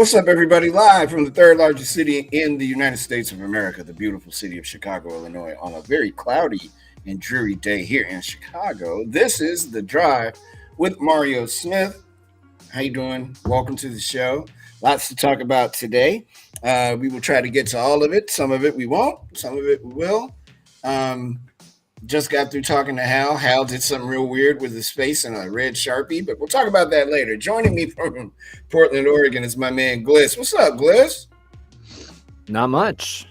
What's up, everybody? Live from the third largest city in the United States of America, the beautiful city of Chicago, Illinois, on a very cloudy and dreary day here in Chicago. This is The Drive with Mario Smith. How you doing? Welcome to the show. Lots to talk about today. We will try to get to all of it. Some of it we won't. Some of it we will. Um, just got through talking to Hal. Hal did something real weird with his face and a red Sharpie, but we'll talk about that later. Joining me from Portland, Oregon is my man Gliss. What's up, Gliss? Not much.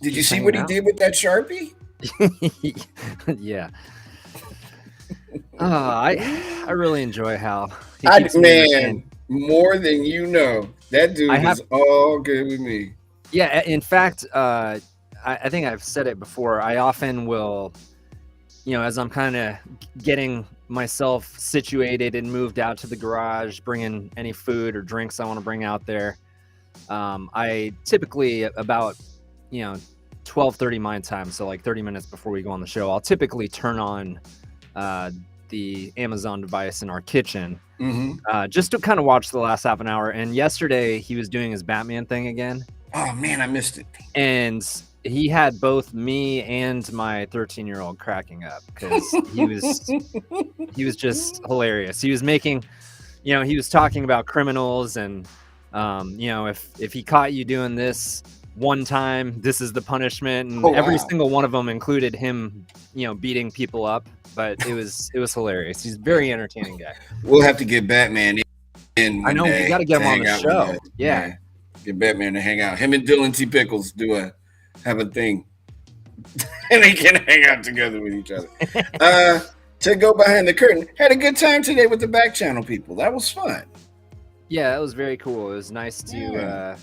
Did you see what he did with that Sharpie? Yeah. I really enjoy Hal. Man, more than you know. That dude is all good with me. Yeah, in fact, I think I've said it before. I often will, as I'm kind of getting myself situated and moved out to the garage, bringing any food or drinks I want to bring out there, I typically about, 12:30 my time, so like 30 minutes before we go on the show, I'll typically turn on the Amazon device in our kitchen, just to kind of watch the last half an hour. And yesterday he was doing his Batman thing again. Oh man, I missed it. And he had both me and my 13-year-old cracking up because he was just hilarious. He was making, he was talking about criminals and, if he caught you doing this one time, this is the punishment. And every single one of them included him, beating people up. But it was hilarious. He's a very entertaining guy. We'll have to get Batman in. I know we got to get him on the show. Yeah, get Batman to hang out. Him and Dylan T. Pickles have a thing, and they can hang out together with each other. To go behind the curtain, had a good time today with the Backchannel people. That was fun. Yeah, that was very cool. It was nice to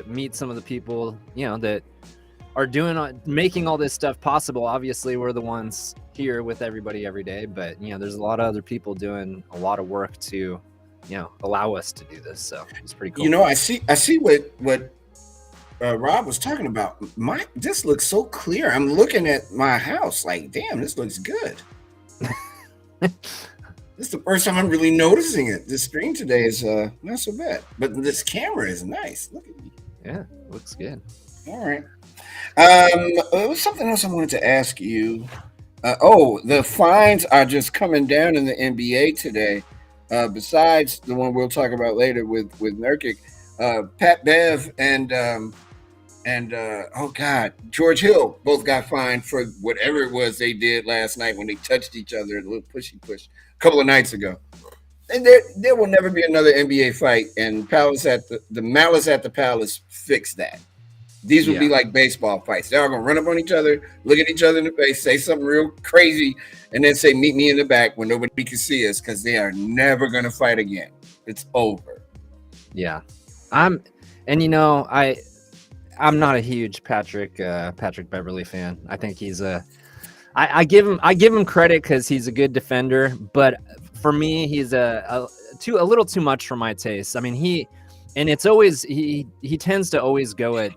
meet some of the people that are making all this stuff possible. Obviously, we're the ones here with everybody every day, but there's a lot of other people doing a lot of work to allow us to do this. So it's pretty cool. I see what Rob was talking about. This looks so clear. I'm looking at my house like, damn, this looks good. This is the first time I'm really noticing it. This screen today is not so bad, but this camera is nice. Look at me. Yeah, looks good. All right. There was something else I wanted to ask you. The fines are just coming down in the NBA today. Besides the one we'll talk about later with Nurkic, Pat Bev and George Hill both got fined for whatever it was they did last night when they touched each other, a little pushy push, a couple of nights ago. And there will never be another NBA fight, and the Malice at the Palace fixed that. These would be like baseball fights. They're all going to run up on each other, look at each other in the face, say something real crazy, and then say, meet me in the back when nobody can see us, because they are never going to fight again. It's over. Yeah. I'm not a huge Patrick Beverley fan. I think he's I give him credit because he's a good defender, but for me, he's a little too much for my taste. I mean, he tends to always go at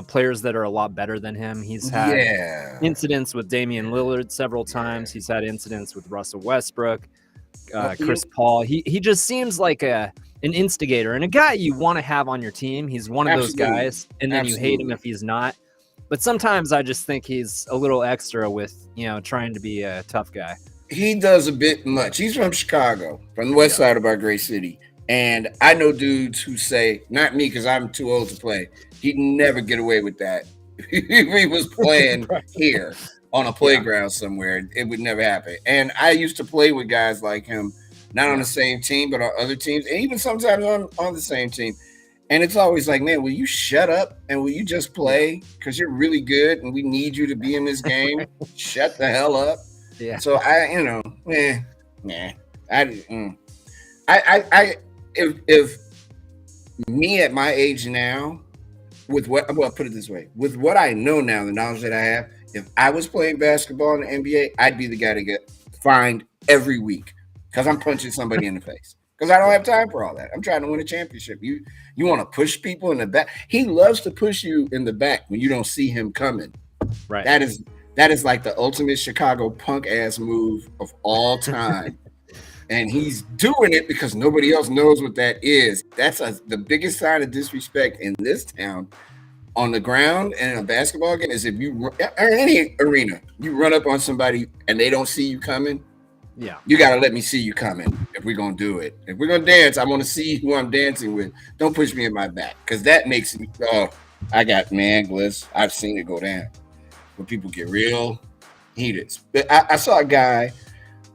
players that are a lot better than him. He's had incidents with Damian Lillard several times. He's had incidents with Russell Westbrook, Chris Paul. He just seems like an instigator and a guy you want to have on your team. He's one of those guys, and then you hate him if he's not. But sometimes I just think he's a little extra with trying to be a tough guy. He does a bit much. He's from Chicago, from the west side of our great city. And I know dudes who say, not me because I'm too old to play, he'd never get away with that. If he was playing here on a playground somewhere, it would never happen. And I used to play with guys like him, not on the same team, but on other teams, and even sometimes on the same team. And it's always like, man, will you shut up and will you just play? Because you're really good and we need you to be in this game. Shut the hell up. Yeah. So if me at my age now, put it this way, with what I know now, the knowledge that I have, if I was playing basketball in the NBA, I'd be the guy to get fined every week because I'm punching somebody in the face. Because I don't have time for all that. I'm trying to win a championship. You want to push people in the back. He loves to push you in the back when you don't see him coming. Right. That is like the ultimate Chicago punk ass move of all time. And he's doing it because nobody else knows what that is. That's the biggest sign of disrespect in this town on the ground and in a basketball game is if you or any arena, you run up on somebody and they don't see you coming. Yeah. You got to let me see you coming if we're going to do it. If we're going to dance, I want to see who I'm dancing with. Don't push me in my back because that makes me, I got, man, Gliss, I've seen it go down where people get real heated. But I saw a guy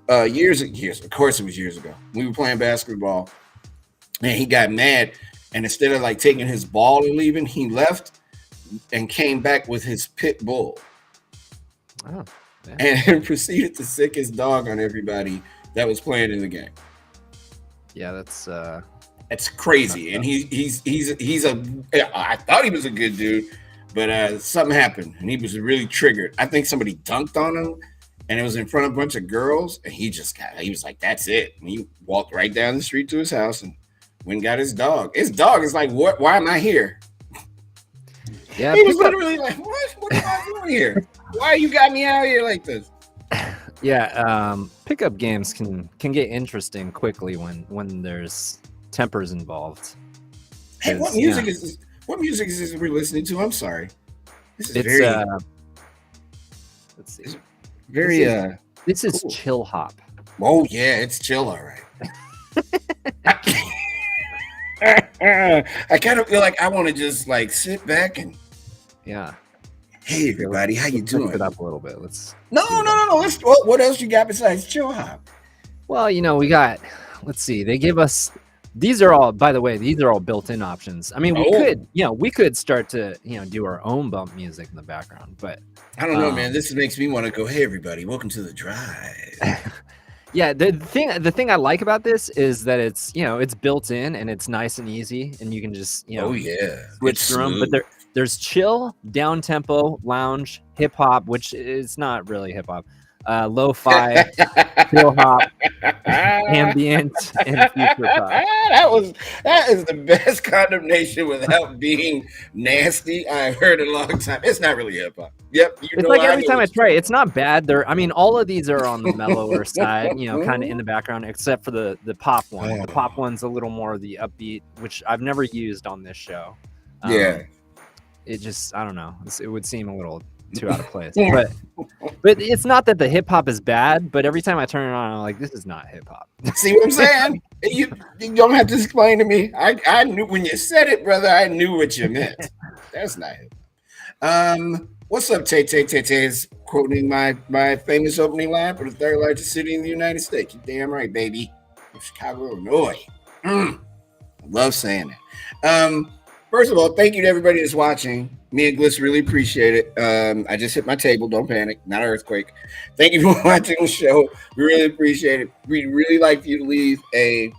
years, of course it was years ago. We were playing basketball and he got mad. And instead of like taking his ball and leaving, he left and came back with his pit bull. Oh. And proceeded to sick his dog on everybody that was playing in the game. Yeah, that's crazy. And he's I thought he was a good dude, but something happened and he was really triggered. I think somebody dunked on him and it was in front of a bunch of girls and he was like, that's it. And he walked right down the street to his house and went and got his dog. His dog is like, what? Why am I here? Yeah, he was literally like, what am I doing here? Why you got me out here like this? Yeah, pickup games can get interesting quickly when there's tempers involved. Hey, what music is this? What music is this we're listening to? I'm sorry. This is very. Let's see. Very. This is cool. chill hop. Oh yeah, it's chill, all right. I kind of feel like I want to just like sit back and. Yeah. Hey everybody, how you doing? Mix it up a little bit. Let's. No. What else you got besides chill hop? Well, we got. Let's see. They give us. These are all. By the way, these are all built-in options. I mean, we could start to do our own bump music in the background, but I don't know, man. This makes me want to go. Hey everybody, welcome to the drive. Yeah, the thing I like about this is that it's it's built in and it's nice and easy, and you can just switch through them. But there's chill, down tempo, lounge, hip hop, which is not really hip hop, lo-fi, chill hop, ambient, and future pop. That is the best condemnation without being nasty I've heard in a long time. It's not really hip hop. Yep, it's like every time I try it, it's not bad. All of these are on the mellower side, kind of in the background, except for the pop one. The pop one's a little more the upbeat, which I've never used on this show. It just, I don't know. It would seem a little too out of place. But it's not that the hip hop is bad, but every time I turn it on, I'm like, this is not hip hop. See what I'm saying? You don't have to explain to me. I knew when you said it, brother, I knew what you meant. That's not hip hop. What's up, Tay Tay? Tay Tay is quoting my famous opening line for the third largest city in the United States. You damn right, baby. Chicago, Illinois. I love saying that. First of all, thank you to everybody that's watching. Me and Gliss really appreciate it. I just hit my table. Don't panic. Not an earthquake. Thank you for watching the show. We really appreciate it. We'd really like for you to leave a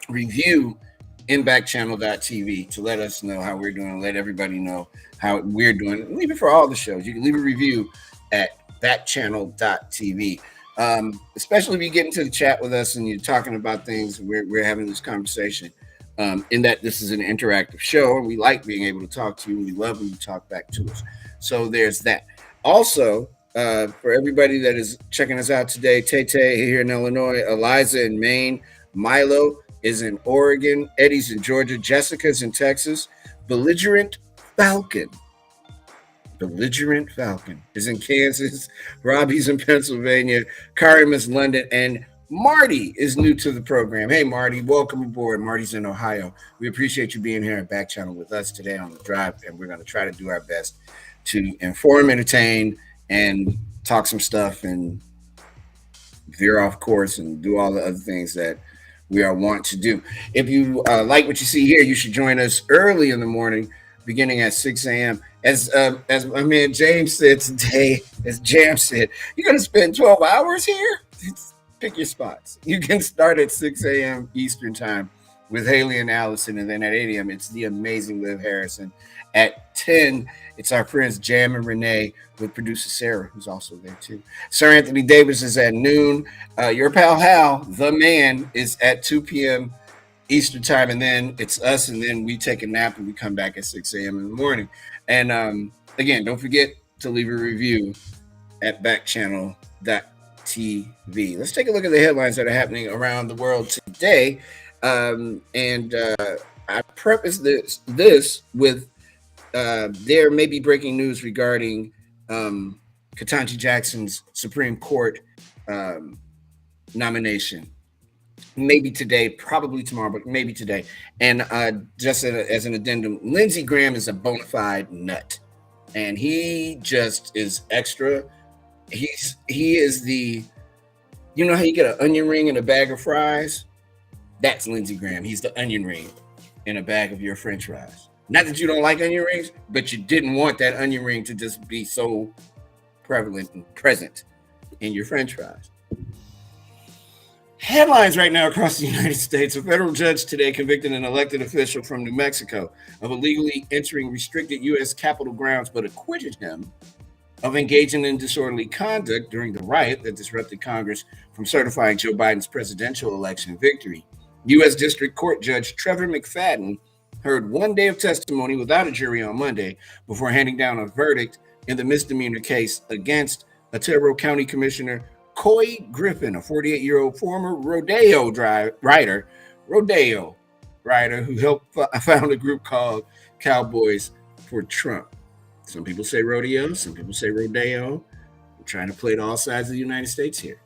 review in backchannel.tv to let us know how we're doing, let everybody know how we're doing. Leave it for all the shows. You can leave a review at backchannel.tv. Especially if you get into the chat with us and you're talking about things, we're having this conversation. In that this is an interactive show and we like being able to talk to you and we love when you talk back to us. So there's that. Also, for everybody that is checking us out today, Tay Tay here in Illinois, Eliza in Maine, Milo is in Oregon, Eddie's in Georgia, Jessica's in Texas, Belligerent Falcon is in Kansas, Robbie's in Pennsylvania, Karim is London, and Marty is new to the program. Hey, Marty, welcome aboard. Marty's in Ohio. We appreciate you being here at Back Channel with us today on the drive, and we're going to try to do our best to inform, entertain, and talk some stuff and veer off course and do all the other things that we are wont to do. If you like what you see here, you should join us early in the morning, beginning at 6 a.m. As my man James said today, as Jam said, you're going to spend 12 hours here? Pick your spots. You can start at 6 a.m. Eastern time with Haley and Allison, and then at 8 a.m. it's the amazing Liv Harrison. At 10, it's our friends Jam and Renee with producer Sarah, who's also there too. Sir Anthony Davis is at noon. Your pal Hal, the man, is at 2 p.m. Eastern time, and then it's us, and then we take a nap and we come back at 6 a.m. in the morning. And again, don't forget to leave a review at backchannel.tv. TV. Let's take a look at the headlines that are happening around the world today. I preface this with there may be breaking news regarding Ketanji Jackson's Supreme Court um, nomination. Maybe today, probably tomorrow, but maybe today. And just as an addendum, Lindsey Graham is a bona fide nut, and he just is extra. He is the, you know how you get an onion ring in a bag of fries? That's Lindsey Graham. He's the onion ring in a bag of your French fries. Not that you don't like onion rings, but you didn't want that onion ring to just be so prevalent and present in your French fries. Headlines right now across the United States. A federal judge today convicted an elected official from New Mexico of illegally entering restricted U.S. Capitol grounds, but acquitted him of engaging in disorderly conduct during the riot that disrupted Congress from certifying Joe Biden's presidential election victory. U.S. District Court Judge Trevor McFadden heard 1 day of testimony without a jury on Monday before handing down a verdict in the misdemeanor case against Otero County Commissioner Coy Griffin, a 48-year-old former rodeo rider who helped found a group called Cowboys for Trump. Some people say rodeo, some people say rodeo. We're trying to play to all sides of the United States here.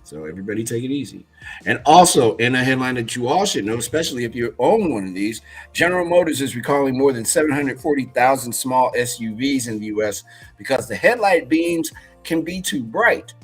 So everybody take it easy. And also, in a headline that you all should know, especially if you own one of these, General Motors is recalling more than 740,000 small SUVs in the U.S. because the headlight beams can be too bright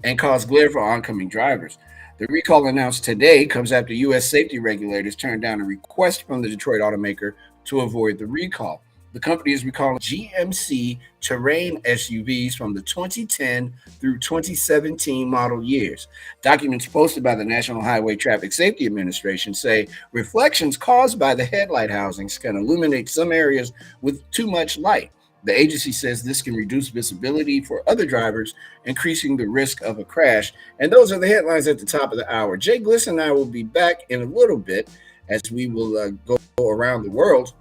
and cause glare for oncoming drivers. The recall announced today comes after U.S. safety regulators turned down a request from the Detroit automaker to avoid the recall. The company is recalling GMC Terrain SUVs from the 2010 through 2017 model years. Documents posted by the National Highway Traffic Safety Administration say reflections caused by the headlight housings can illuminate some areas with too much light. The agency says this can reduce visibility for other drivers, increasing the risk of a crash. And those are the headlines at the top of the hour. Jay Gliss and I will be back in a little bit as we will go around the world,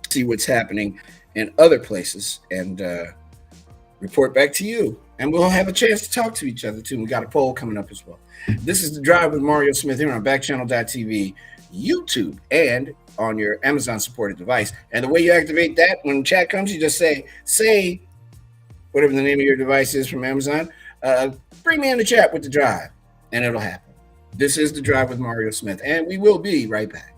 see what's happening in other places, and report back to you. And we'll have a chance to talk to each other, too. We got a poll coming up as well. This is The Drive with Mario Smith here on Backchannel.tv, YouTube, and on your Amazon-supported device. And the way you activate that, when chat comes, you just say whatever the name of your device is from Amazon, bring me in the chat with The Drive, and it'll happen. This is The Drive with Mario Smith, and we will be right back.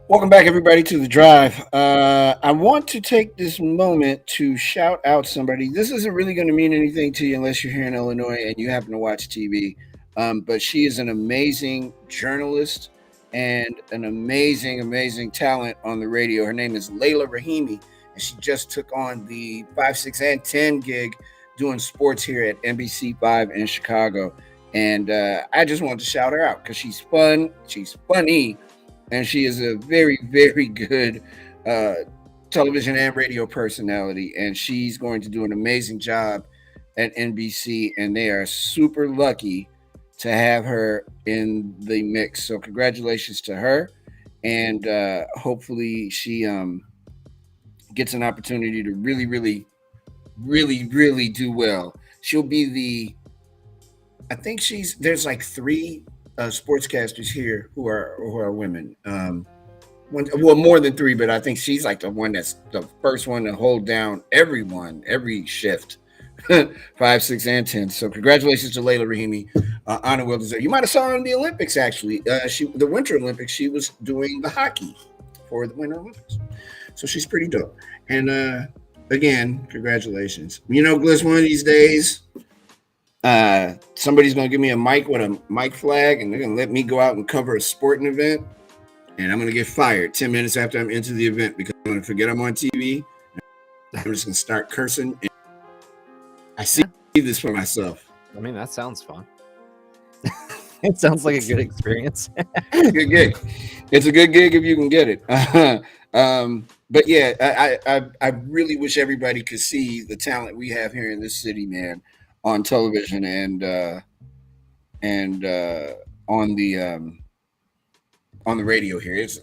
Welcome back, everybody, to The Drive. I want to take this moment to shout out somebody. This isn't really going to mean anything to you unless you're here in Illinois and you happen to watch TV. But she is an amazing journalist and an amazing, amazing talent on the radio. Her name is Layla Rahimi, and she just took on the 5, 6, and 10 gig doing sports here at NBC5 in Chicago. And I just wanted to shout her out because she's fun, she's funny, and she is a very, very good television and radio personality, and she's going to do an amazing job at NBC, and they are super lucky to have her in the mix. So congratulations to her, and hopefully she gets an opportunity to really, really, really, really do well. She'll be the. I think she's there's like three sportscasters here who are women. Well, more than three, but I think she's like the one that's the first one to hold down everyone, every shift, 5, 6, and 10. So congratulations to Layla Rahimi. Honor well deserved. You might have saw her in the Olympics actually. The Winter Olympics. She was doing the hockey for the Winter Olympics. So she's pretty dope. And again, congratulations. You know, Gliss, one of these days, somebody's gonna give me a mic with a mic flag, and they're gonna let me go out and cover a sporting event, and I'm gonna get fired 10 minutes after I'm into the event because I'm gonna forget I'm on TV. I'm just gonna start cursing. I see this for myself. I mean, that sounds fun. It sounds like a good experience. Good gig. It's a good gig if you can get it. But yeah, I really wish everybody could see the talent we have here in this city, man, on television and on the radio here. It's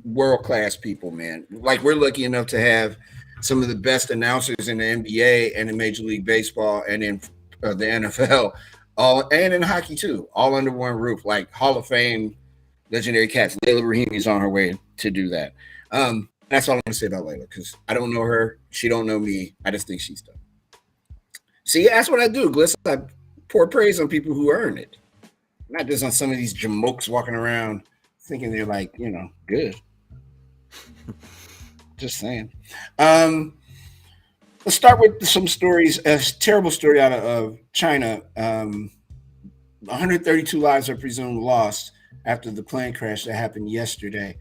world class people, man. Like we're lucky enough to have some of the best announcers in the NBA and in Major League Baseball and in the NFL, all and in hockey too, all under one roof. Like Hall of Fame legendary cats. Layla Rahimi is on her way to do that. That's all I'm gonna say about Layla because I don't know her. She don't know me. I just think she's dope. See, that's what I do, Gliss. I pour praise on people who earn it, not just on some of these jamokes walking around thinking they're like, good. Just saying. Let's start with some stories. A terrible story out of China. 132 lives are presumed lost after the plane crash that happened yesterday.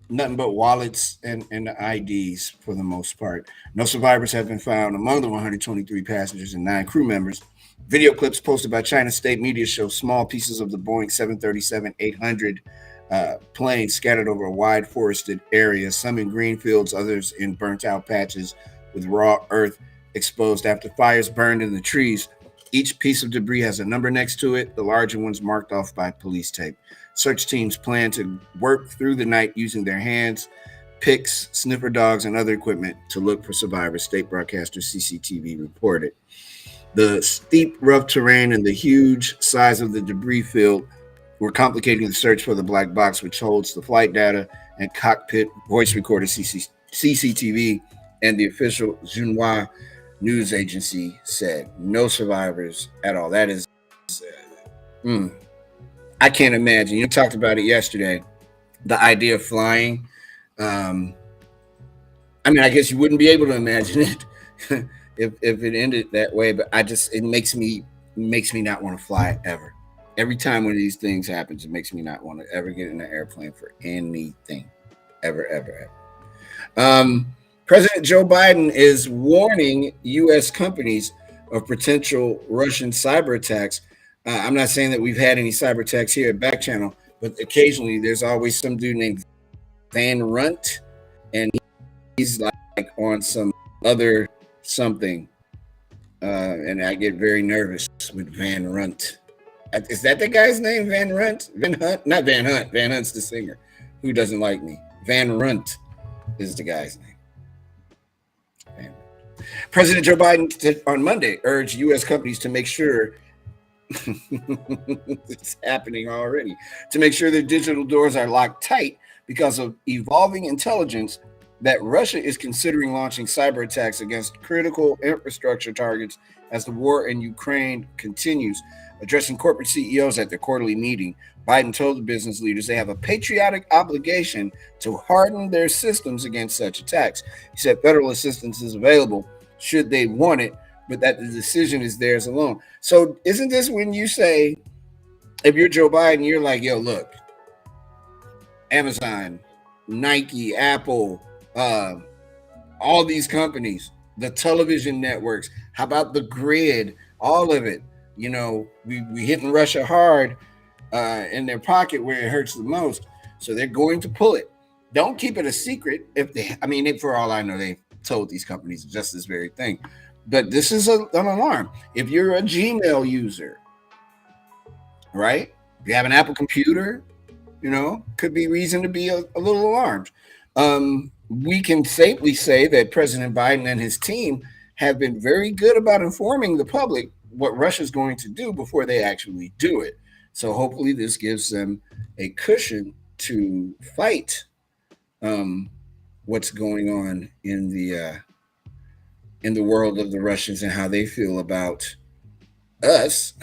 Nothing but wallets and IDs for the most part. No survivors have been found among the 123 passengers and 9 crew members. Video clips posted by China's state media show small pieces of the Boeing 737-800 plane scattered over a wide forested area, some in green fields, others in burnt-out patches with raw earth exposed after fires burned in the trees. Each piece of debris has a number next to it, the larger ones marked off by police tape. Search teams plan to work through the night using their hands, picks, sniffer dogs, and other equipment to look for survivors, state broadcaster CCTV reported. The steep, rough terrain and the huge size of the debris field were complicating the search for the black box, which holds the flight data and cockpit voice recorder CCTV, and the official Xinhua news agency said no survivors at all. That is, I can't imagine. You talked about it yesterday, the idea of flying. I mean, I guess you wouldn't be able to imagine it if it ended that way, but it makes me not want to fly ever. Every time one of these things happens, it makes me not want to ever get in an airplane for anything, ever. President Joe Biden is warning U.S. companies of potential Russian cyber attacks. I'm not saying that we've had any cyber attacks here at Backchannel, but occasionally there's always some dude named Van Runt, and he's like on some other something, and I get very nervous with Van Runt. Is that the guy's name, Van Runt? Van Hunt? Not Van Hunt. Van Hunt's the singer who doesn't like me. Van Runt is the guy's name. President Joe Biden on Monday urged U.S. companies to make sure it's happening already, to make sure their digital doors are locked tight because of evolving intelligence that Russia is considering launching cyber attacks against critical infrastructure targets as the war in Ukraine continues. Addressing corporate CEOs at their quarterly meeting, Biden told the business leaders they have a patriotic obligation to harden their systems against such attacks. He said federal assistance is available should they want it, but that the decision is theirs alone. So isn't this when you say, if you're Joe Biden, you're like, yo, look, Amazon, Nike, Apple, all these companies, the television networks, how about the grid, all of it, we hitting Russia hard in their pocket where it hurts the most. So they're going to pull it. Don't keep it a secret. If they, I mean, for all I know, they told these companies just this very thing. But this is an alarm. If you're a Gmail user, right? If you have an Apple computer, could be reason to be a little alarmed. We can safely say that President Biden and his team have been very good about informing the public what Russia's going to do before they actually do it. So hopefully, this gives them a cushion to fight what's going on in the world of the Russians and how they feel about us,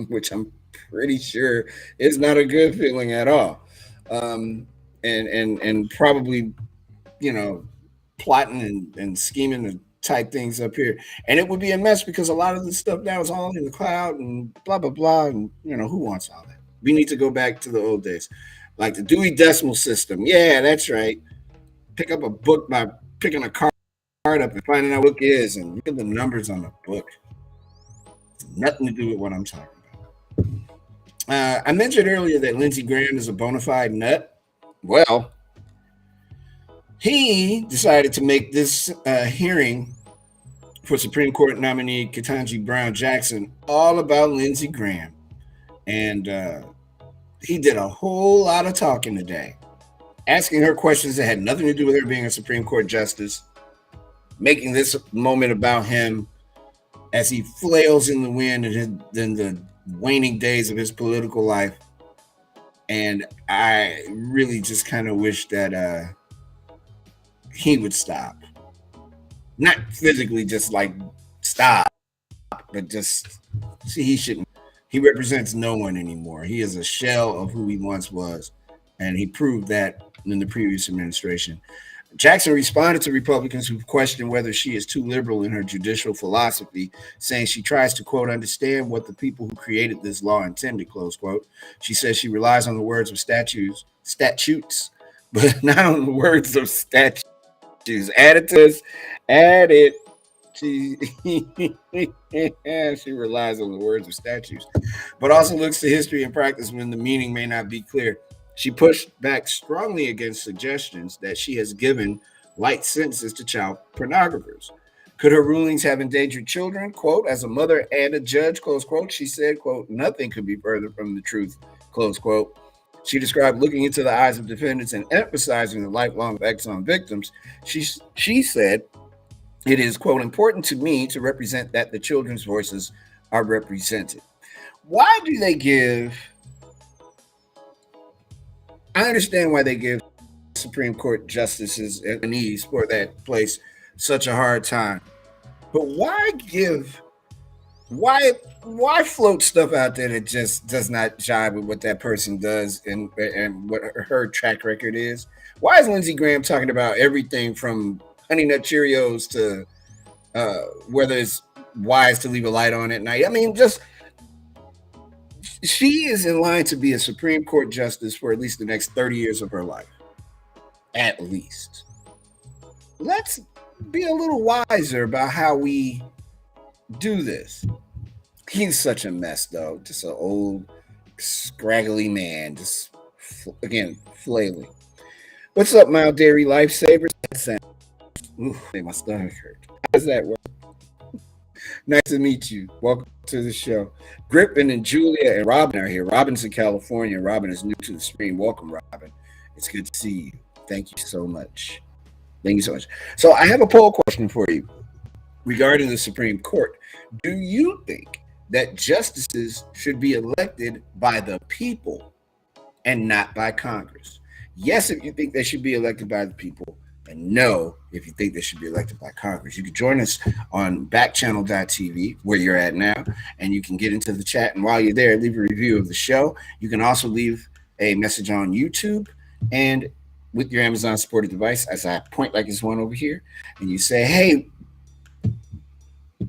which I'm pretty sure is not a good feeling at all. And probably, you know, plotting and scheming to type things up here. And it would be a mess because a lot of this stuff now is all in the cloud and blah blah blah. And who wants all that? We need to go back to the old days. Like the Dewey Decimal System. Yeah, that's right. Pick up a book by picking a card up and finding out what book is and look at the numbers on the book. It's nothing to do with what I'm talking about. I mentioned earlier that Lindsey Graham is a bona fide nut. Well, he decided to make this hearing for Supreme Court nominee Ketanji Brown Jackson all about Lindsey Graham. And he did a whole lot of talking today, asking her questions that had nothing to do with her being a Supreme Court justice, making this moment about him as he flails in the wind in the waning days of his political life. And I really just kind of wish that he would stop. Not physically just like stop, but just see, he shouldn't. He represents no one anymore. He is a shell of who he once was. And he proved that in the previous administration. Jackson responded to Republicans who questioned whether she is too liberal in her judicial philosophy, saying she tries to, quote, understand what the people who created this law intended, close quote. She says she relies on the words of statutes, but not on the words of statutes. Add it to this, add it. She relies on the words of statutes, but also looks to history and practice when the meaning may not be clear. She pushed back strongly against suggestions that she has given light sentences to child pornographers. Could her rulings have endangered children? Quote, as a mother and a judge, close quote, she said, quote, nothing could be further from the truth, close quote. She described looking into the eyes of defendants and emphasizing the lifelong effects on victims. She said, it is, quote, important to me to represent that the children's voices are represented. Why do they give... I understand why they give Supreme Court justices and nominees for that place such a hard time. But why float stuff out there that just does not jive with what that person does and what her track record is? Why is Lindsey Graham talking about everything from Honey Nut Cheerios to whether it's wise to leave a light on at night? I mean, just... she is in line to be a Supreme Court justice for at least the next 30 years of her life. At least. Let's be a little wiser about how we do this. He's such a mess, though. Just an old, scraggly man. Just, again, flailing. What's up, Mild Dairy Lifesavers? That sounds... ooh, my stomach hurt. How does that work? Nice to meet you. Welcome to the show. Griffin and Julia and Robin are here. Robin's in California. Robin is new to the stream. Welcome, Robin. It's good to see you. Thank you so much. Thank you so much. So I have a poll question for you regarding the Supreme Court. Do you think that justices should be elected by the people and not by Congress? Yes, if you think they should be elected by the people, and no, if you think they should be elected by Congress. You can join us on backchannel.tv, where you're at now, and you can get into the chat. And while you're there, leave a review of the show. You can also leave a message on YouTube and with your Amazon supported device, as I point like this one over here, and you say, hey,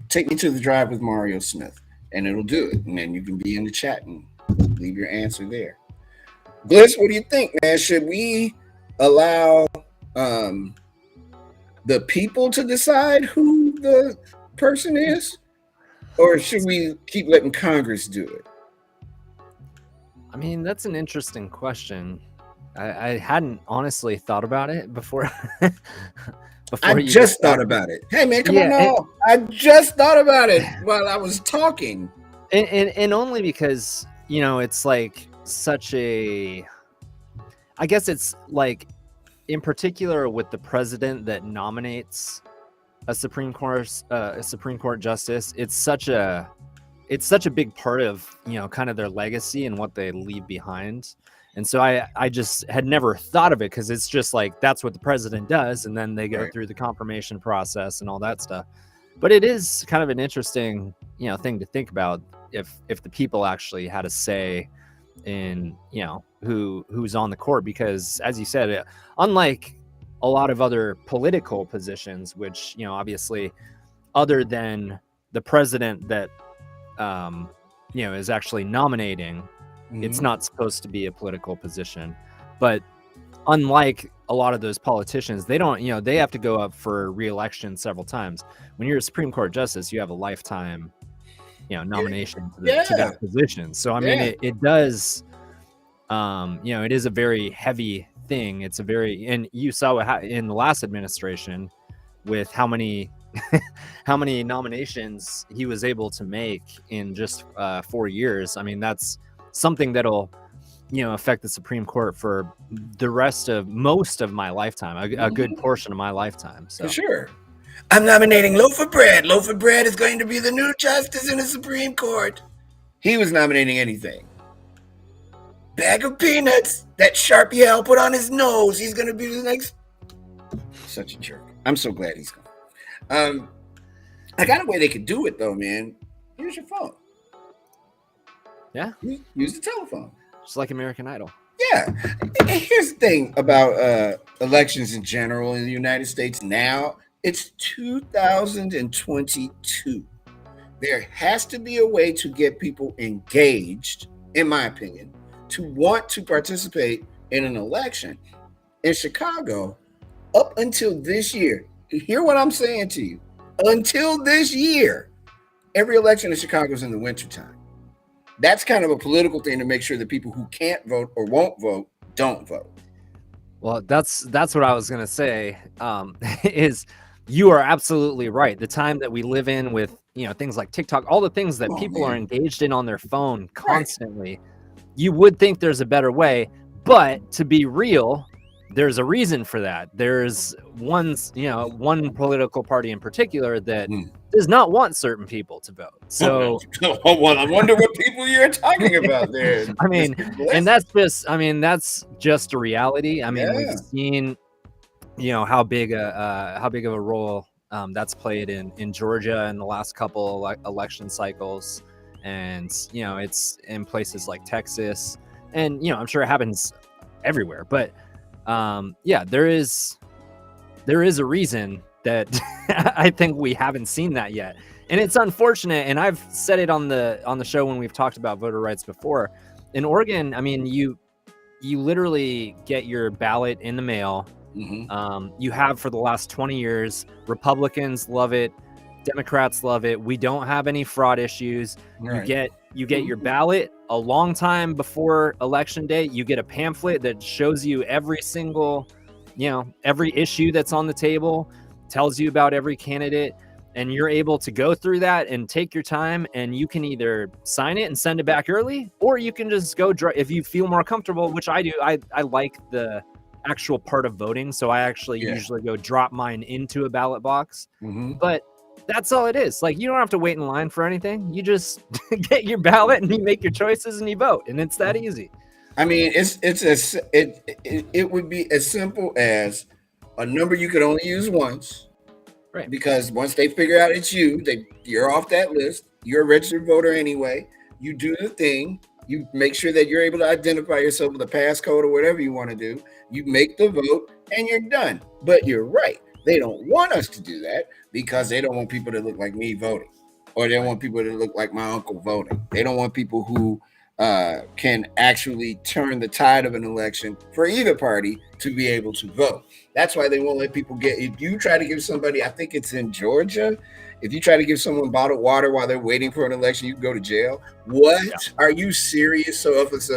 take me to the drive with Mario Smith, and it'll do it. And then you can be in the chat and leave your answer there. Bliss, what do you think, man? Should we allow the people to decide who the person is, or should we keep letting Congress do it? I mean, that's an interesting question. I hadn't honestly thought about it before. I Before you got just thought back. about it. Hey man, come on Yeah, now. I just thought about it while I was talking. and only because it's like such a. I guess it's like, in particular with the president that nominates a Supreme Court justice, it's such a big part of kind of their legacy and what they leave behind. And so I just had never thought of it, because it's just like that's what the president does, and then they go Right. through the confirmation process and all that stuff. But it is kind of an interesting thing to think about, if the people actually had a say in who's on the court, because as you said, unlike a lot of other political positions, which obviously, other than the president that is actually nominating, it's not supposed to be a political position. But unlike a lot of those politicians, they don't they have to go up for re-election several times. When you're a Supreme Court justice, you have a lifetime nomination to that position. So I mean, it does it is a very heavy thing. It's a very, and you saw in the last administration with how many nominations he was able to make in just 4 years. I mean, that's something that'll affect the Supreme Court for the rest of most of my lifetime, a good portion of my lifetime. So for sure. I'm nominating Loaf of Bread. Loaf of Bread is going to be the new justice in the Supreme Court. He was nominating anything. Bag of peanuts that Sharpie Al put on his nose. He's going to be the next. Such a jerk. I'm so glad he's gone. I got a way they could do it though, man. Here's your phone. Yeah. Use the telephone. Just like American Idol. Yeah. And here's the thing about elections in general in the United States now. It's 2022. There has to be a way to get people engaged, in my opinion, to want to participate in an election. In Chicago, up until this year, hear what I'm saying to you. Until this year, every election in Chicago is in the wintertime. That's kind of a political thing to make sure that people who can't vote or won't vote don't vote. Well, that's what I was going to say, is you are absolutely right. The time that we live in with, things like TikTok, all the things that people are engaged in on their phone constantly, you would think there's a better way. But to be real, there's a reason for that. There's one political party in particular that does not want certain people to vote. So, well, I wonder what people you're talking about there. I mean, and that's just a reality. I mean, we've seen, how big of a role that's played in Georgia in the last couple election cycles, and it's in places like Texas, and I'm sure it happens everywhere. But there is a reason that I think we haven't seen that yet, and it's unfortunate. And I've said it on the show when we've talked about voter rights before. In Oregon, I mean, you literally get your ballot in the mail. You have for the last 20 years. Republicans love it. Democrats love it. We don't have any fraud issues. Right. You get your ballot a long time before election day. You get a pamphlet that shows you every single, every issue that's on the table, tells you about every candidate, and you're able to go through that and take your time, and you can either sign it and send it back early, or you can just go if you feel more comfortable, which I do. I like the actual part of voting, so I actually usually go drop mine into a ballot box. But that's all it is. Like, you don't have to wait in line for anything. You just get your ballot and you make your choices and you vote, and it's that easy. I mean, it would be as simple as a number you could only use once, right? Because once they figure out it's you're off that list. You're a registered voter anyway. You do the thing. You make sure that you're able to identify yourself with a passcode or whatever you want to do. You make the vote and you're done. But you're right. They don't want us to do that because they don't want people to look like me voting, or they don't want people to look like my uncle voting. They don't want people who can actually turn the tide of an election for either party to be able to vote. That's why they won't let people if you try to give somebody, I think it's in Georgia, if you try to give someone bottled water while they're waiting for an election, you can go to jail. What? Yeah. Are you serious? So if it's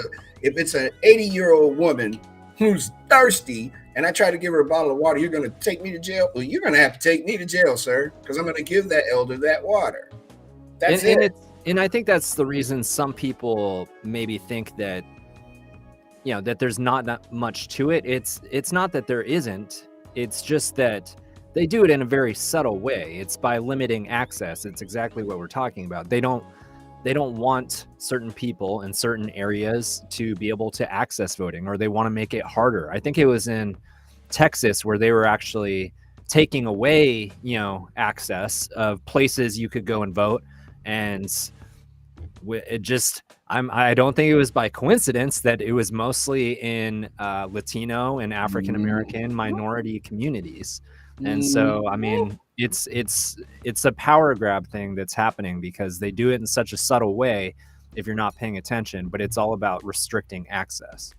an 80-year-old woman who's thirsty and I try to give her a bottle of water, you're going to take me to jail? Well, you're going to have to take me to jail, sir, because I'm going to give that elder that water. That's it. And I think that's the reason some people maybe think that, you know, that there's not that much to it. It's not that there isn't. It's just that they do it in a very subtle way. It's by limiting access. It's exactly what we're talking about. They don't want certain people in certain areas to be able to access voting, or they want to make it harder. I think it was in Texas where they were actually taking away, you know, access of places you could go and vote. And it just, I don't think it was by coincidence that it was mostly in Latino and African American minority communities. And so, I mean, it's a power grab thing that's happening because they do it in such a subtle way if you're not paying attention, but it's all about restricting access.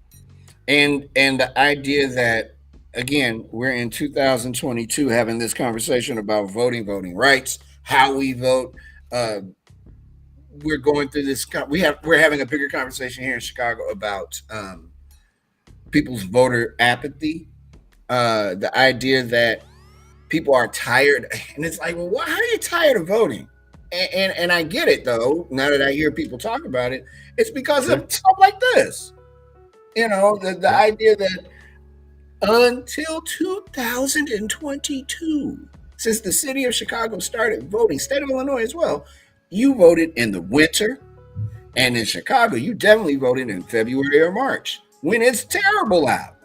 And the idea that, again, we're in 2022 having this conversation about voting rights, how we vote. We're going through this. We're having a bigger conversation here in Chicago about people's voter apathy. The idea that people are tired, and it's like, well, how are you tired of voting? And I get it though. Now that I hear people talk about it, it's because of stuff like this. You know, the idea that until 2022, since the city of Chicago started voting, state of Illinois as well, you voted in the winter, and in Chicago, you definitely voted in February or March when it's terrible out.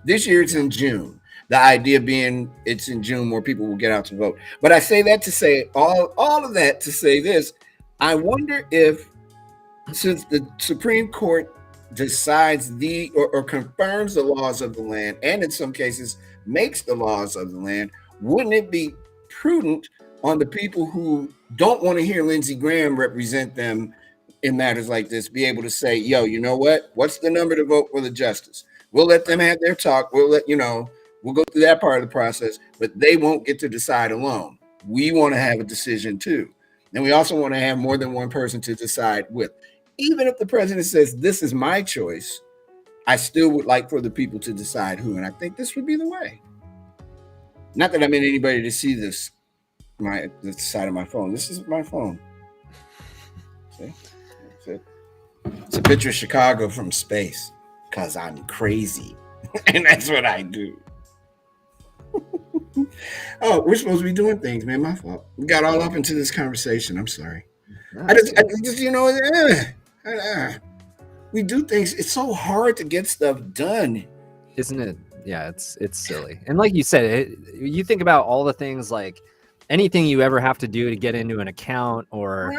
This year it's in June. The idea being it's in June, more people will get out to vote. But I say that to say all of that to say this. I wonder if, since the Supreme Court decides or confirms the laws of the land, and in some cases makes the laws of the land, wouldn't it be prudent on the people who don't want to hear Lindsey Graham represent them in matters like this, be able to say, yo, you know what? What's the number to vote for the justice? We'll let them have their talk. We'll go through that part of the process, but they won't get to decide alone. We want to have a decision too. And we also want to have more than one person to decide with. Even if the president says, this is my choice, I still would like for the people to decide who. And I think this would be the way. Not that I meant anybody to see this, the side of my phone. This is my phone. See? That's it. It's a picture of Chicago from space because I'm crazy. And that's what I do. Oh, we're supposed to be doing things, man. My fault. We got all up into this conversation. I'm sorry. I just we do things. It's so hard to get stuff done, isn't it? Yeah, it's silly. And like you said, you think about all the things, like anything you ever have to do to get into an account or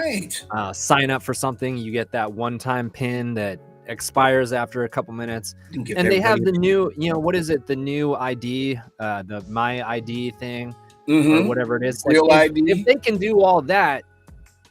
sign up for something, you get that one-time PIN that expires after a couple minutes. And they have the new, what is it? The new ID, the My ID thing, or whatever it is. Real ID. If they can do all that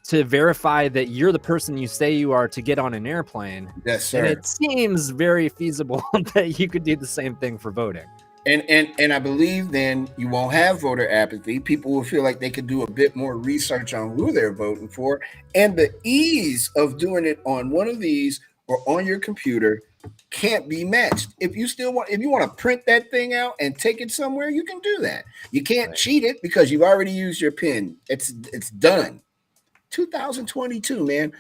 to verify that you're the person you say you are to get on an airplane, yes, sir. And it seems very feasible that you could do the same thing for voting. And I believe then you won't have voter apathy. People will feel like they could do a bit more research on who they're voting for, and the ease of doing it on one of these or on your computer can't be matched. If you want to print that thing out and take it somewhere, you can do that. You can't cheat it because you've already used your PIN. It's done. 2022, man.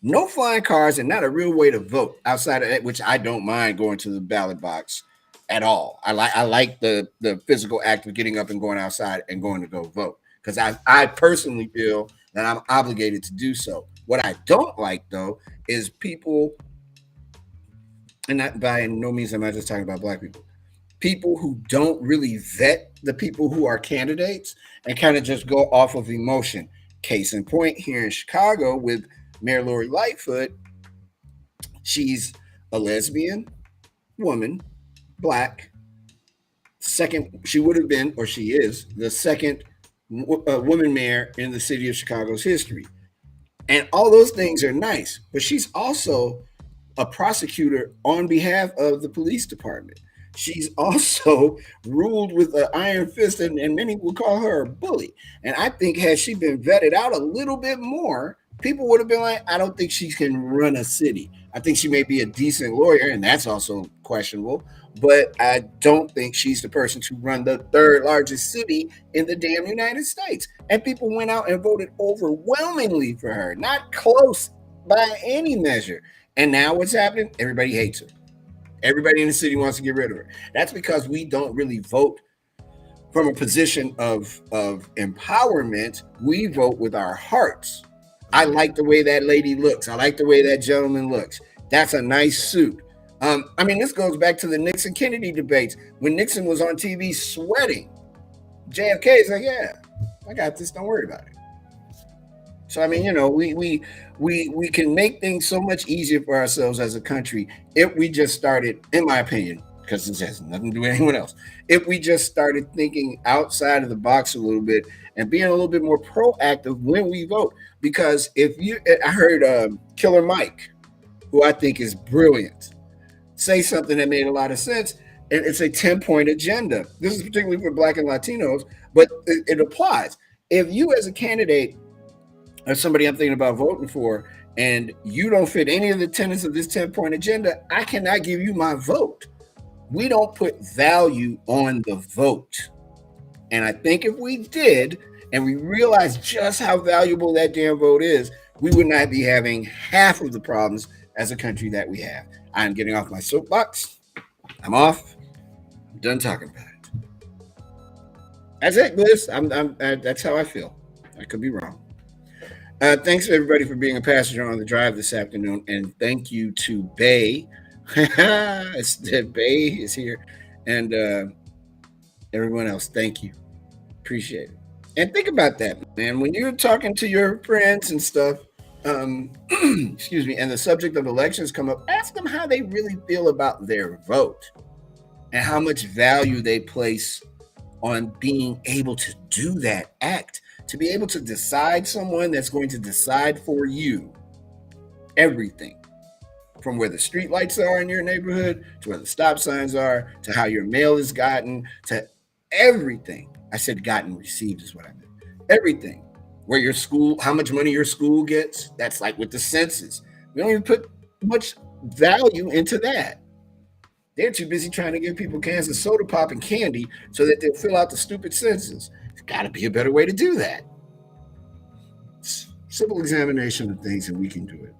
No flying cars and not a real way to vote outside of that, which I don't mind going to the ballot box at all. I like the physical act of getting up and going outside and going to go vote, because I personally feel that I'm obligated to do so. What I don't like, though, is people, and not by no means am I just talking about black people who don't really vet the people who are candidates and kind of just go off of emotion. Case in point, here in Chicago with Mayor Lori Lightfoot, she's a lesbian woman, black, second, she would have been, or she is, the second woman mayor in the city of Chicago's history. And all those things are nice, but she's also a prosecutor on behalf of the police department. She's also ruled with an iron fist, and many will call her a bully. And I think had she been vetted out a little bit more, people would have been like, I don't think she can run a city. I think she may be a decent lawyer, and that's also questionable. but I don't think she's the person to run the third largest city in the damn United States. And people went out and voted overwhelmingly for her, not close by any measure. And now what's happening? Everybody hates her. Everybody in the city wants to get rid of her. That's because we don't really vote from a position of empowerment. We vote with our hearts. I like the way that lady looks. I like the way that gentleman looks. That's a nice suit. I mean, this goes back to the Nixon Kennedy debates when Nixon was on TV sweating. JFK is like, yeah, I got this. Don't worry about it. So I mean, you know, we can make things so much easier for ourselves as a country if we just started, in my opinion, because this has nothing to do with anyone else. If we just started thinking outside of the box a little bit and being a little bit more proactive when we vote. Because I heard Killer Mike, who I think is brilliant, say something that made a lot of sense. And it's a 10-point agenda. This is particularly for Black and Latinos, but it applies. If you as a candidate or somebody I'm thinking about voting for, and you don't fit any of the tenets of this 10-point agenda, I cannot give you my vote. We don't put value on the vote. And I think if we did, and we realized just how valuable that damn vote is, we would not be having half of the problems as a country that we have. I'm getting off my soapbox. I'm off. I'm done talking about it. That's it, Bliss. That's how I feel. I could be wrong. Thanks everybody for being a passenger on the drive this afternoon, and thank you to Bay. Bay is here, and everyone else. Thank you, appreciate it. And think about that, man. When you're talking to your friends and stuff, excuse me, and the subject of elections come up, ask them how they really feel about their vote and how much value they place on being able to do that act, to be able to decide someone that's going to decide for you everything, from where the street lights are in your neighborhood, to where the stop signs are, to how your mail is gotten, to everything. I said gotten, received is what I meant. Everything. Where your school, how much money your school gets. That's like with the census. We don't even put much value into that. They're too busy trying to give people cans of soda pop and candy so that they'll fill out the stupid census. There's got to be a better way to do that. Simple examination of things, and we can do it.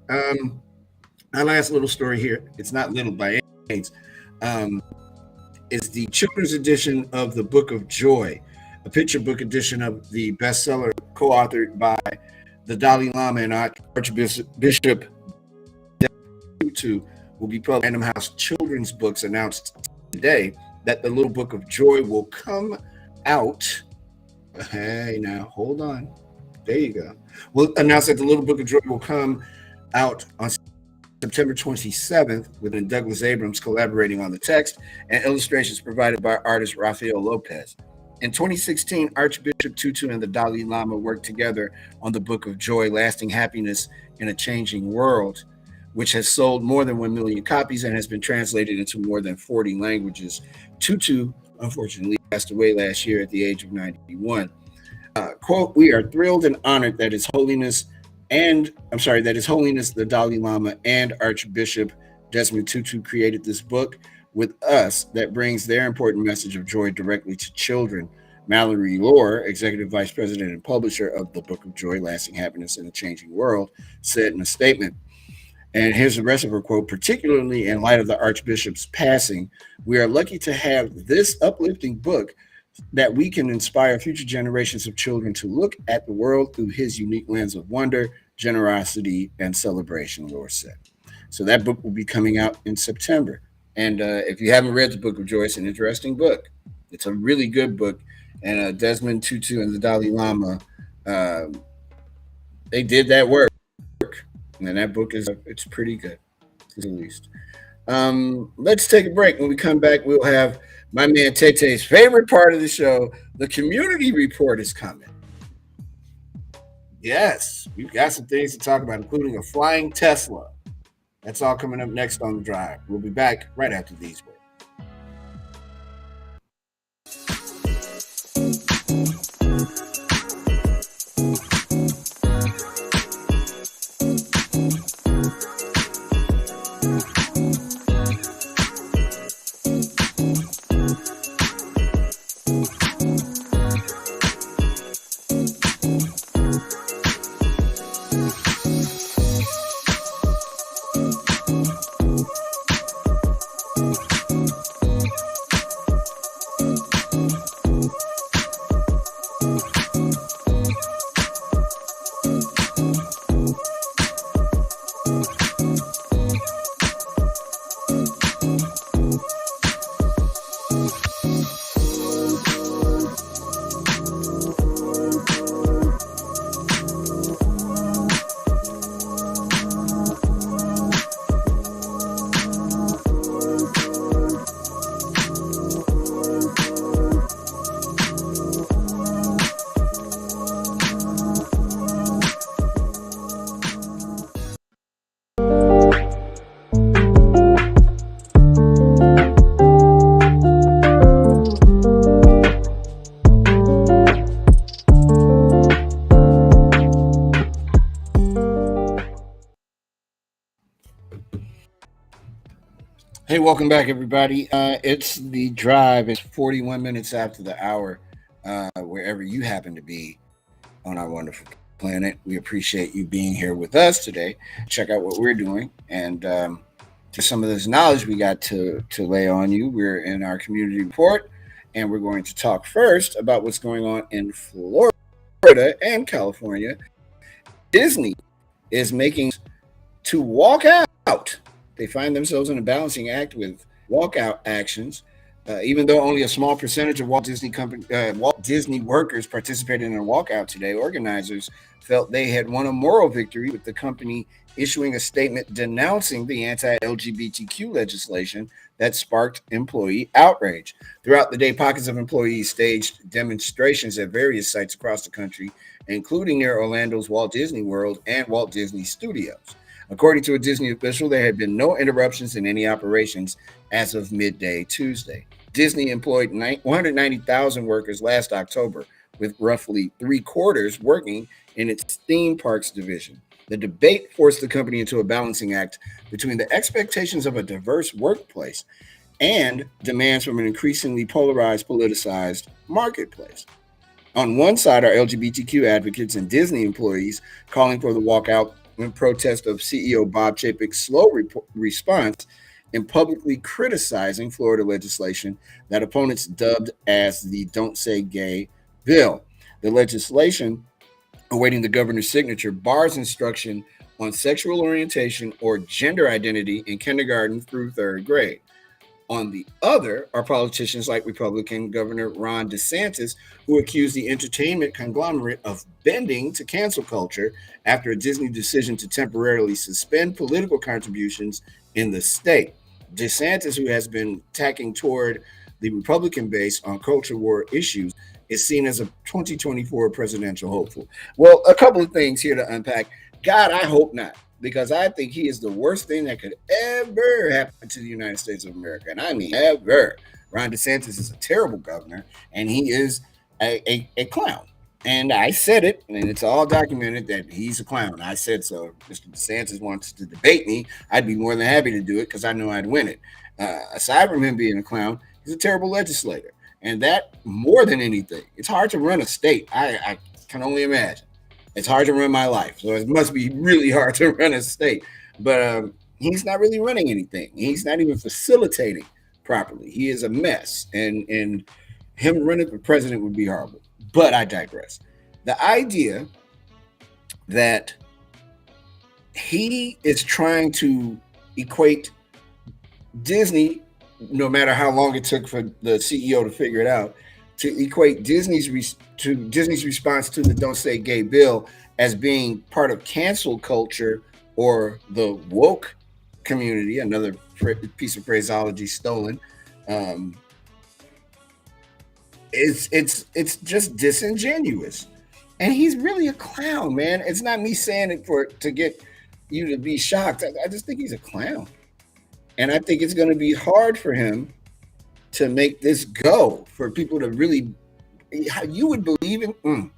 My last little story here, it's not little by any means, is the children's edition of the Book of Joy, a picture book edition of the bestseller co-authored by the Dalai Lama and Archbishop Tutu, will be published. Random House Children's Books announced today that the Little Book of Joy will come out. Hey, now hold on. There you go. We'll announce that the Little Book of Joy will come out on September 27th, with Douglas Abrams collaborating on the text and illustrations provided by artist Rafael Lopez. In 2016, Archbishop Tutu and the Dalai Lama worked together on the Book of Joy, Lasting Happiness in a Changing World, which has sold more than 1 million copies and has been translated into more than 40 languages. Tutu, unfortunately, passed away last year at the age of 91. Quote, "We are thrilled and honored that His Holiness the Dalai Lama and Archbishop Desmond Tutu created this book with us that brings their important message of joy directly to children." Mallory Lohr, Executive Vice President and publisher of the Book of Joy, Lasting Happiness in a Changing World, said in a statement. And here's the rest of her quote: "Particularly in light of the Archbishop's passing, we are lucky to have this uplifting book that we can inspire future generations of children to look at the world through his unique lens of wonder, generosity, and celebration," Lohr said. So that book will be coming out in September. And if you haven't read the Book of Joy, it's an interesting book. It's a really good book. And Desmond Tutu and the Dalai Lama, they did that work. And that book it's pretty good, at least. Let's take a break. When we come back, we'll have my man Tete's favorite part of the show. The community report is coming. Yes, we've got some things to talk about, including a flying Tesla. That's all coming up next on The Drive. We'll be back right after these words. Hey, welcome back, everybody. It's the drive. It's 41 minutes after the hour, wherever you happen to be on our wonderful planet. We appreciate you being here with us today. Check out what we're doing and just some of this knowledge we got to lay on you. We're in our community report, and we're going to talk first about what's going on in Florida and California. Disney is making to walk out. They find themselves in a balancing act with walkout actions. Even though only a small percentage of Walt Disney workers participated in a walkout today, organizers felt they had won a moral victory with the company issuing a statement denouncing the anti-LGBTQ legislation that sparked employee outrage. Throughout the day, pockets of employees staged demonstrations at various sites across the country, including near Orlando's Walt Disney World and Walt Disney Studios. According to a Disney official, there had been no interruptions in any operations as of midday Tuesday. Disney employed 190,000 workers last October, with roughly three-quarters working in its theme parks division. The debate forced the company into a balancing act between the expectations of a diverse workplace and demands from an increasingly polarized, politicized marketplace. On one side are LGBTQ advocates and Disney employees calling for the walkout in protest of CEO Bob Chapek's slow response in publicly criticizing Florida legislation that opponents dubbed as the Don't Say Gay bill. The legislation awaiting the governor's signature bars instruction on sexual orientation or gender identity in kindergarten through third grade. On the other are politicians like Republican Governor Ron DeSantis, who accused the entertainment conglomerate of bending to cancel culture after a Disney decision to temporarily suspend political contributions in the state. DeSantis, who has been tacking toward the Republican base on culture war issues, is seen as a 2024 presidential hopeful. Well, a couple of things here to unpack. God, I hope not, because I think he is the worst thing that could ever happen to the United States of America. And I mean, ever. Ron DeSantis is a terrible governor, and he is a clown. And I said it, and it's all documented that he's a clown. I said so. If Mr. DeSantis wants to debate me, I'd be more than happy to do it because I know I'd win it. Aside from him being a clown, he's a terrible legislator. And that, more than anything, it's hard to run a state. I can only imagine. It's hard to run my life. So it must be really hard to run a state. But he's not really running anything. He's not even facilitating properly. He is a mess. And him running for president would be horrible. But I digress. The idea that he is trying to equate Disney, no matter how long it took for the CEO to figure it out, to equate Disney's response to the Don't Say Gay bill as being part of cancel culture or the woke community, another piece of phraseology stolen. It's just disingenuous, and he's really a clown, man. It's not me saying it to get you to be shocked. I just think he's a clown, and I think it's going to be hard for him to make this go, for people to really, how you would believe in.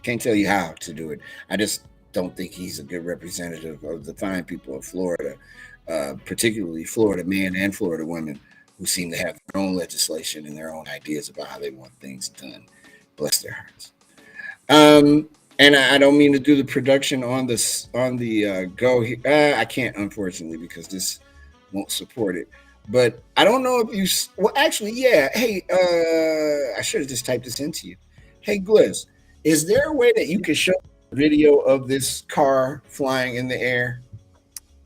Can't tell you how to do it. I just don't think he's a good representative of the fine people of Florida, particularly Florida men and Florida women, who seem to have their own legislation and their own ideas about how they want things done. Bless their hearts. And I don't mean to do the production on the go here. I can't, unfortunately, because this won't support it. But I don't know if you. Well, actually, yeah. Hey, I should have just typed this into you. Hey, Gliss, is there a way that you can show a video of this car flying in the air?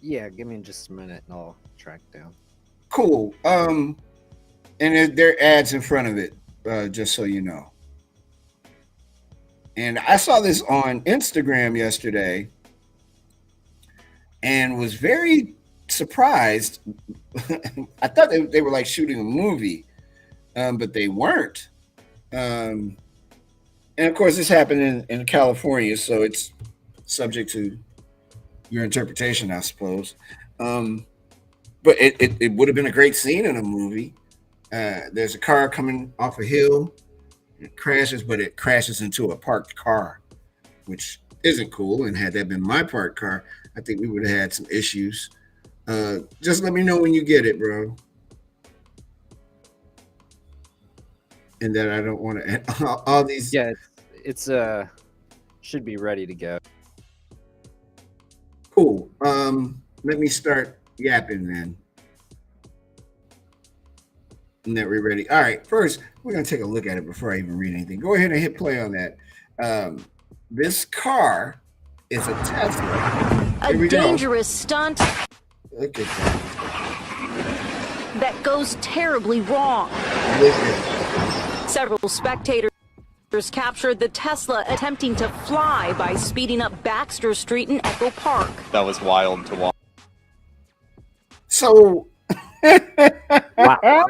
Yeah, give me just a minute and I'll track down. Cool. And there are ads in front of it, just so you know. And I saw this on Instagram yesterday and was very surprised. I thought they were like shooting a movie, but they weren't. And of course, this happened in California, so it's subject to your interpretation, I suppose. But it would have been a great scene in a movie. There's a car coming off a hill. It crashes, but it crashes into a parked car, which isn't cool. And had that been my parked car, I think we would have had some issues Just let me know when you get it, bro. And that I don't want to all these. Yeah, it's should be ready to go. Cool. Let me start yapping then. And that we're ready. All right. First, we're gonna take a look at it before I even read anything. Go ahead and hit play on that. This car is a Tesla. A dangerous stunt Look at that. that goes terribly wrong. Look at Several spectators captured the Tesla attempting to fly by speeding up Baxter Street in Echo Park. That was wild to watch. So Wow.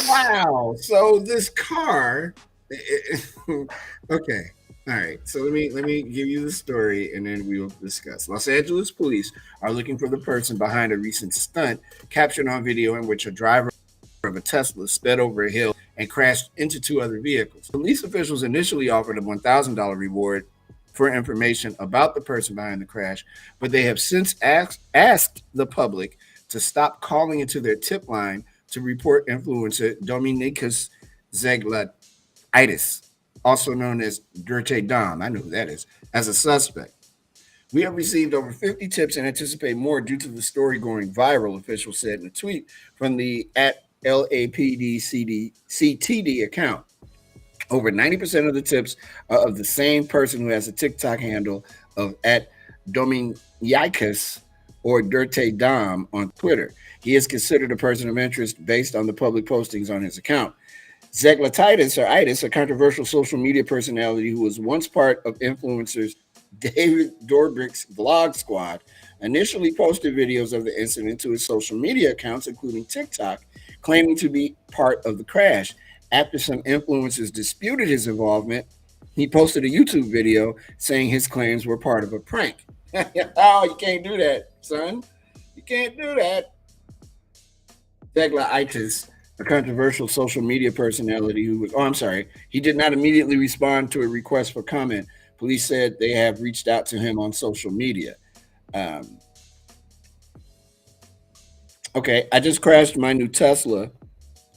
wow. So this car okay. All right. So let me give you the story and then we will discuss. Los Angeles police are looking for the person behind a recent stunt captured on video in which a driver of a Tesla sped over a hill and crashed into two other vehicles. Police officials initially offered a $1,000 reward for information about the person behind the crash, but they have since asked the public to stop calling into their tip line to report influencer Dominicus Zeglaitis, also known as Dirte Dom, I know who that is, as a suspect. We have received over 50 tips and anticipate more due to the story going viral, officials said in a tweet from the at LAPD account. Over 90% of the tips are of the same person who has a TikTok handle of at Dominiacus or Dirte Dom on Twitter. He is considered a person of interest based on the public postings on his account. Zeglatitis or Itis, a controversial social media personality who was once part of influencers David Dobrik's vlog squad, initially posted videos of the incident to his social media accounts, including TikTok, claiming to be part of the crash. After some influencers disputed his involvement, he posted a YouTube video saying his claims were part of a prank. Oh, you can't do that, son. You can't do that. Zeglaitis, a controversial social media personality who was, he did not immediately respond to a request for comment. Police said they have reached out to him on social media. Okay, I just crashed my new Tesla,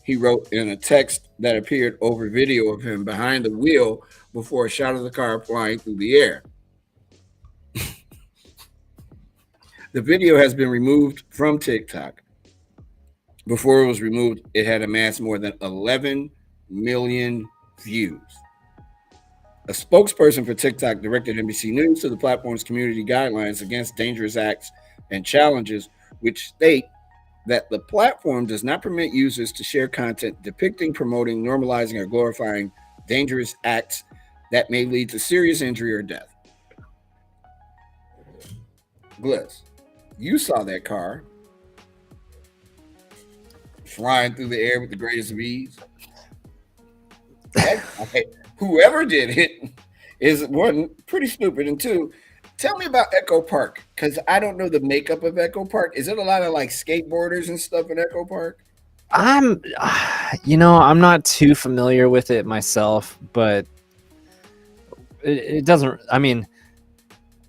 he wrote in a text that appeared over video of him behind the wheel before a shot of the car flying through the air. The video has been removed from TikTok. Before it was removed, it had amassed more than 11 million views. A spokesperson for TikTok directed NBC News to the platform's community guidelines against dangerous acts and challenges, which state that the platform does not permit users to share content depicting, promoting, normalizing, or glorifying dangerous acts that may lead to serious injury or death. Bliss, you saw that car flying through the air with the greatest of ease. Whoever did it is, one, pretty stupid, and two, tell me about Echo Park, because I don't know the makeup of Echo Park. Is it a lot of like skateboarders and stuff in Echo Park? I'm not too familiar with it myself, but it doesn't. I mean,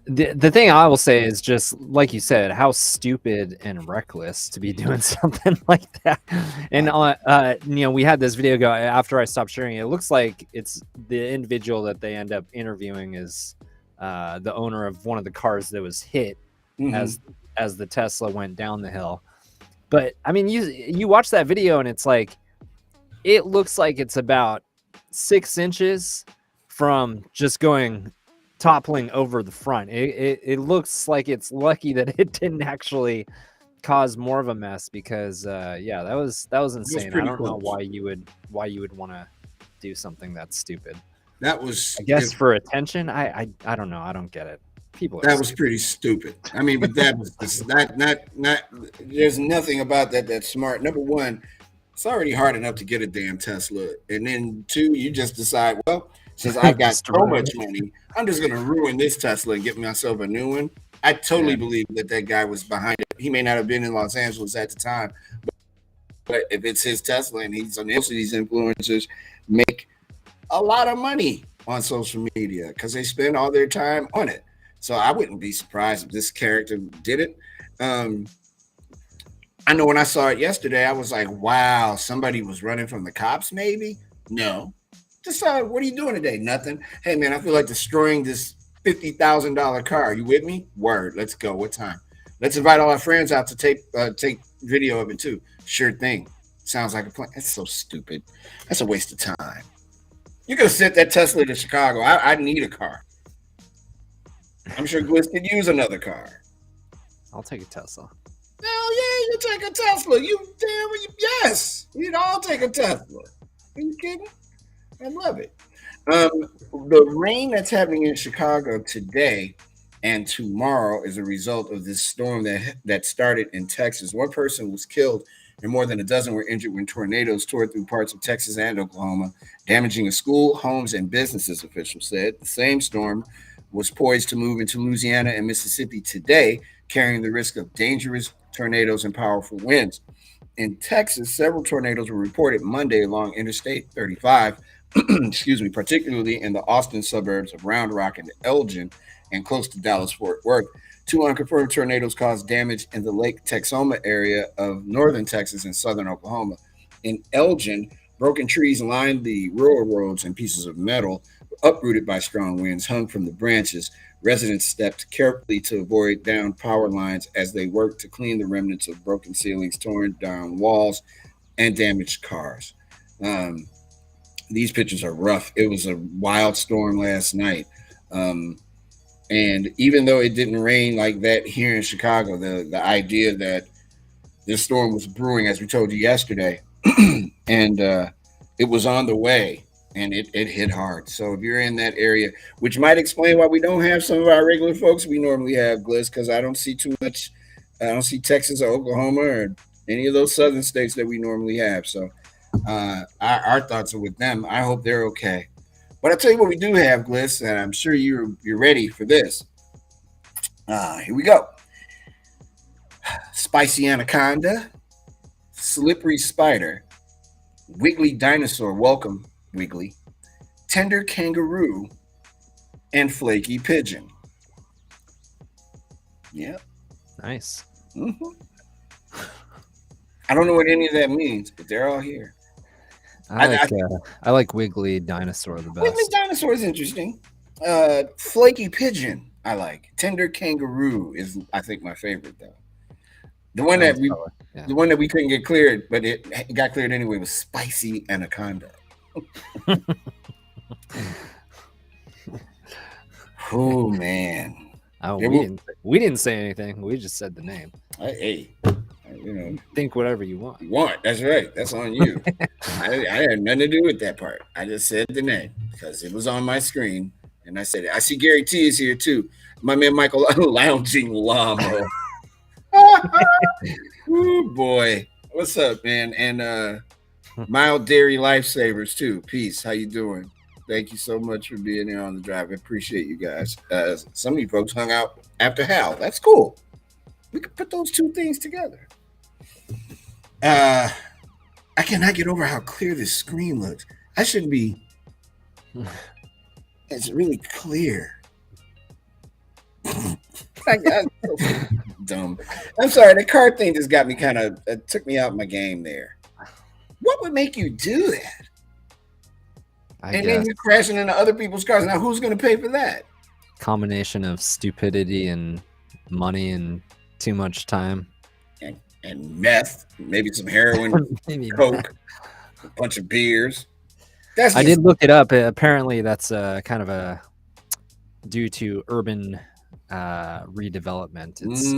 the thing I will say is just like you said, how stupid and reckless to be doing something like that. And we had this video go after I stopped sharing it. It looks like it's the individual that they end up interviewing is the owner of one of the cars that was hit as the Tesla went down the hill. But I mean, you watch that video and it's like, it looks like it's about 6 inches from just toppling over the front. It looks like it's lucky that it didn't actually cause more of a mess, because that was insane. I don't know why you would want to do something that's stupid. That was, I guess, for attention. I don't know. I don't get it. People. That was pretty stupid. I mean, but that was just not. There's nothing about that that's smart. Number one, it's already hard enough to get a damn Tesla, and then two, you just decide, well, since I've got so much money, I'm just going to ruin this Tesla and get myself a new one. I totally believe that guy was behind it. He may not have been in Los Angeles at the time, but if it's his Tesla and he's on, most of these influencers make a lot of money on social media because they spend all their time on it. So I wouldn't be surprised if this character did it. I know when I saw it yesterday, I was like, wow, somebody was running from the cops, maybe? No. Just what are you doing today? Nothing. Hey, man, I feel like destroying this $50,000 car. You with me? Word. Let's go. What time? Let's invite all our friends out to take video of it, too. Sure thing. Sounds like a plan. That's so stupid. That's a waste of time. You could have sent that Tesla to Chicago. I need a car. I'm sure Gliss could use another car. I'll take a Tesla. Hell yeah, you take a Tesla. Yes. You'd all take a Tesla. Are you kidding? I love it. The rain that's happening in Chicago today and tomorrow is a result of this storm that started in Texas. One person was killed and more than a dozen were injured when tornadoes tore through parts of Texas and Oklahoma, damaging a school, homes, and businesses, officials said. The same storm was poised to move into Louisiana and Mississippi today, carrying the risk of dangerous tornadoes and powerful winds. In Texas, several tornadoes were reported Monday along Interstate 35, particularly in the Austin suburbs of Round Rock and Elgin and close to Dallas-Fort Worth. Two unconfirmed tornadoes caused damage in the Lake Texoma area of northern Texas and southern Oklahoma. In Elgin, broken trees lined the rural roads and pieces of metal uprooted by strong winds hung from the branches. Residents stepped carefully to avoid downed power lines as they worked to clean the remnants of broken ceilings, torn down walls, and damaged cars. These pictures are rough. It was a wild storm last night. And even though it didn't rain like that here in Chicago, the idea that this storm was brewing, as we told you yesterday, and it was on the way. And it hit hard. So if you're in that area, which might explain why we don't have some of our regular folks we normally have, Gliss, because I don't see too much. I don't see Texas or Oklahoma or any of those southern states that we normally have. So our thoughts are with them. I hope they're okay. But I'll tell you what we do have, Gliss, and I'm sure you're ready for this. Here we go. Spicy anaconda, slippery spider, wiggly dinosaur. Welcome. Wiggly, tender kangaroo, and flaky pigeon. Yep. Nice. Mm-hmm. I don't know what any of that means, but they're all here. I like wiggly dinosaur the best. Wiggly dinosaur is interesting. Flaky pigeon, I like. Tender kangaroo is, I think, my favorite though. The one that we couldn't get cleared, but it got cleared anyway, was spicy anaconda. Oh man! We didn't say anything. We just said the name. Hey, think whatever you want. That's right. That's on you. I had nothing to do with that part. I just said the name because it was on my screen, and I said it. I see Gary T is here too. My man Michael lounging llama. Oh boy, what's up, man? And Mild Dairy Lifesavers too. Peace. How you doing? Thank you so much for being here on the drive. I appreciate you guys. Some of you folks hung out after Hal. That's cool. We could put those two things together. I cannot get over how clear this screen looks. I shouldn't be. It's really clear. So dumb. I'm sorry. The car thing just got me took me out my game there. What would make you do that? Then you're crashing into other people's cars. Now, who's going to pay for that? Combination of stupidity and money and too much time. And meth, maybe some heroin, coke, a bunch of beers. I did look it up. Apparently, that's kind of due to urban redevelopment. It's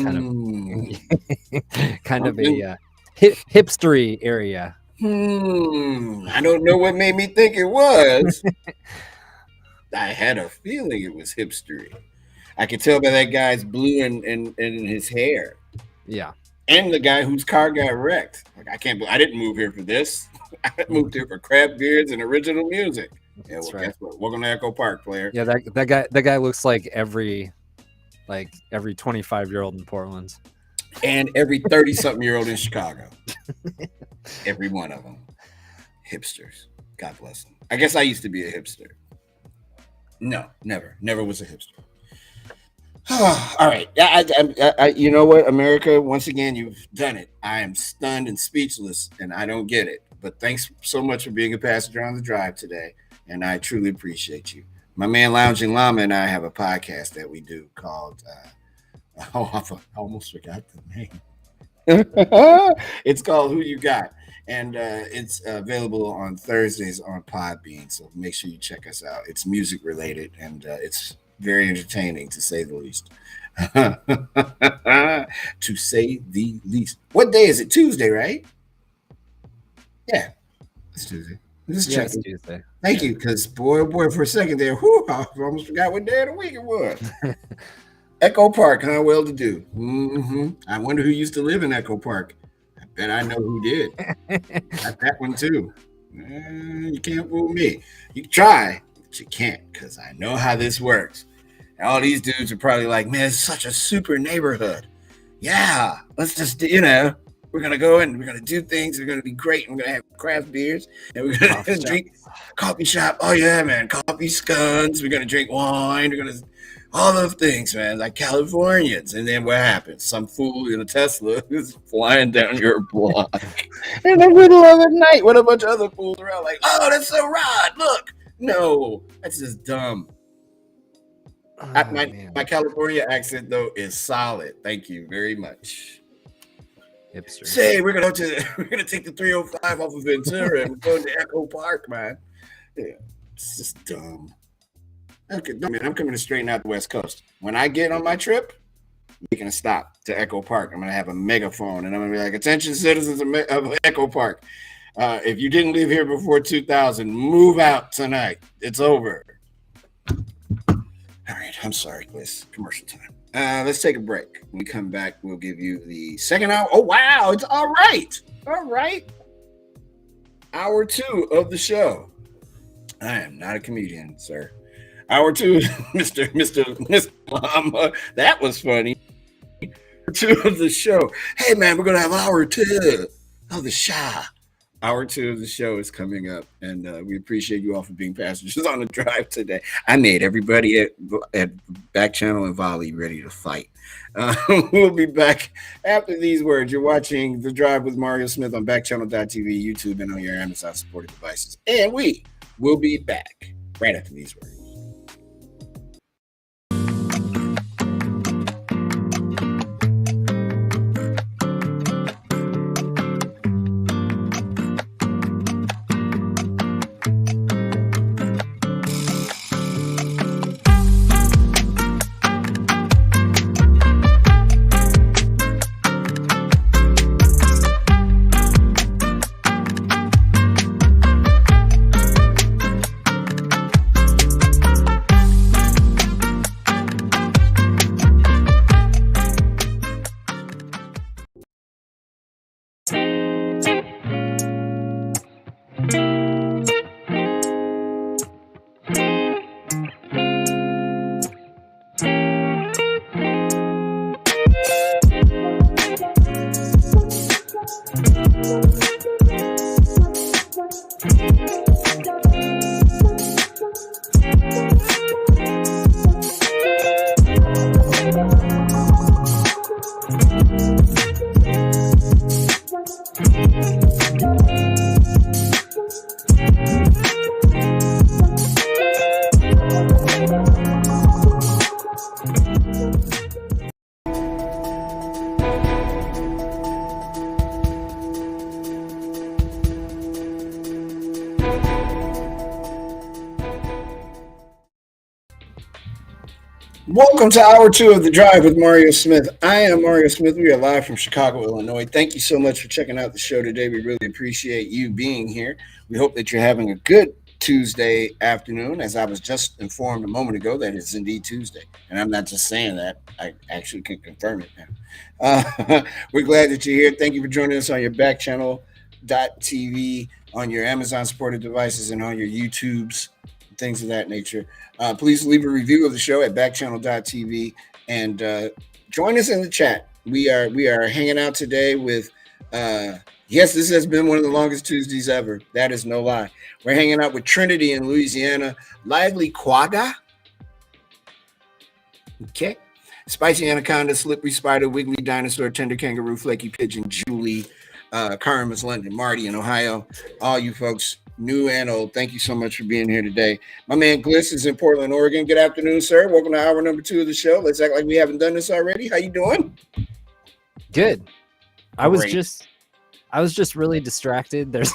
kind of a hipstery area. I don't know what made me think it was. I had a feeling it was hipstery. I could tell by that guy's blue in his hair. Yeah. And the guy whose car got wrecked. Like, I didn't move here for this. I moved here for craft beers and original music. Yeah, well, guess what? Welcome to Echo Park, player. Yeah, that guy looks like every 25-year-old in Portland. And every 30-something-year-old in Chicago. Every one of them. Hipsters. God bless them. I guess I used to be a hipster. No, never. Never was a hipster. All right. You know what, America? Once again, you've done it. I am stunned and speechless, and I don't get it. But thanks so much for being a passenger on the drive today, and I truly appreciate you. My man Lounging Llama and I have a podcast that we do called. I almost forgot the name. It's called Who You Got, and it's available on Thursdays on Podbean. So make sure you check us out. It's music related, and it's very entertaining to say the least. To say the least. What day is it? Tuesday, right? Yeah, it's Tuesday. Just Yeah, checking. it's Tuesday. Thank you, because boy, for a second there, whew, I almost forgot what day of the week it was. Echo Park, huh? Well to do. Mm-hmm. I wonder who used to live in Echo Park. I bet I know who did. Got that one too. You can't fool me. You can try, but you can't, because I know how this works. And all these dudes are probably like, man, it's such a super neighborhood. Yeah, let's just, we're going to go and we're going to do things. We're going to be great. We're going to have craft beers and we're going to drink coffee shop. Oh, yeah, man. Coffee scones. We're going to drink wine. We're going to all those things, man, like Californians. And then what happens? Some fool in a Tesla is flying down your block in the middle of the night with a bunch of other fools around like, oh, that's so right. Look. No, that's just dumb. My California accent, though, is solid. Thank you very much. Hipster. Say, we're gonna take the 305 off of Ventura and go to Echo Park, man. Yeah, it's just dumb. Okay, man, I'm coming to straighten out the West Coast. When I get on my trip, I'm making a stop to Echo Park. I'm gonna have a megaphone, and I'm gonna be like, "Attention, citizens of Echo Park! If you didn't live here before 2000, move out tonight. It's over." All right, I'm sorry, Liz. Commercial time. Let's take a break. When we come back, we'll give you the second hour. Oh, wow. It's all right. All right. Hour 2 of the show. I am not a comedian, sir. Hour 2, Mr. Llama. That was funny. Hour 2 of the show. Hey, man, we're going to have hour 2 of the show. Hour 2 of the show is coming up, and we appreciate you all for being passengers on the drive today. I made everybody at Backchannel and Volley ready to fight. We'll be back after these words. You're watching The Drive with Mario Smith on Backchannel.tv, YouTube, and on your Amazon-supported devices. And we will be back right after these words. Welcome to hour 2 of The Drive with Mario Smith. I am Mario Smith. We are live from Chicago, Illinois. Thank you so much for checking out the show today. We really appreciate you being here. We hope that you're having a good Tuesday afternoon. As I was just informed a moment ago, that it's indeed Tuesday. And I'm not just saying that. I actually can confirm it now. We're glad that you're here. Thank you for joining us on your Backchannel.tv, on your Amazon-supported devices, and on your YouTubes, things of that nature. Please leave a review of the show at backchannel.tv and join us in the chat. We are hanging out today with yes, this has been one of the longest Tuesdays ever. That is no lie. We're hanging out with Trinity in Louisiana, Lively Quagga. Okay. Spicy Anaconda, Slippery Spider, Wiggly Dinosaur, Tender Kangaroo, Flaky Pigeon, Julie, Karamas London, Marty in Ohio, all you folks, new and old, thank you so much for being here today. My man Gliss is in Portland, Oregon. Good afternoon, sir. Welcome to hour number 2 of the show. Let's act like we haven't done this already. How you doing? Good. I was Great. just really distracted. There's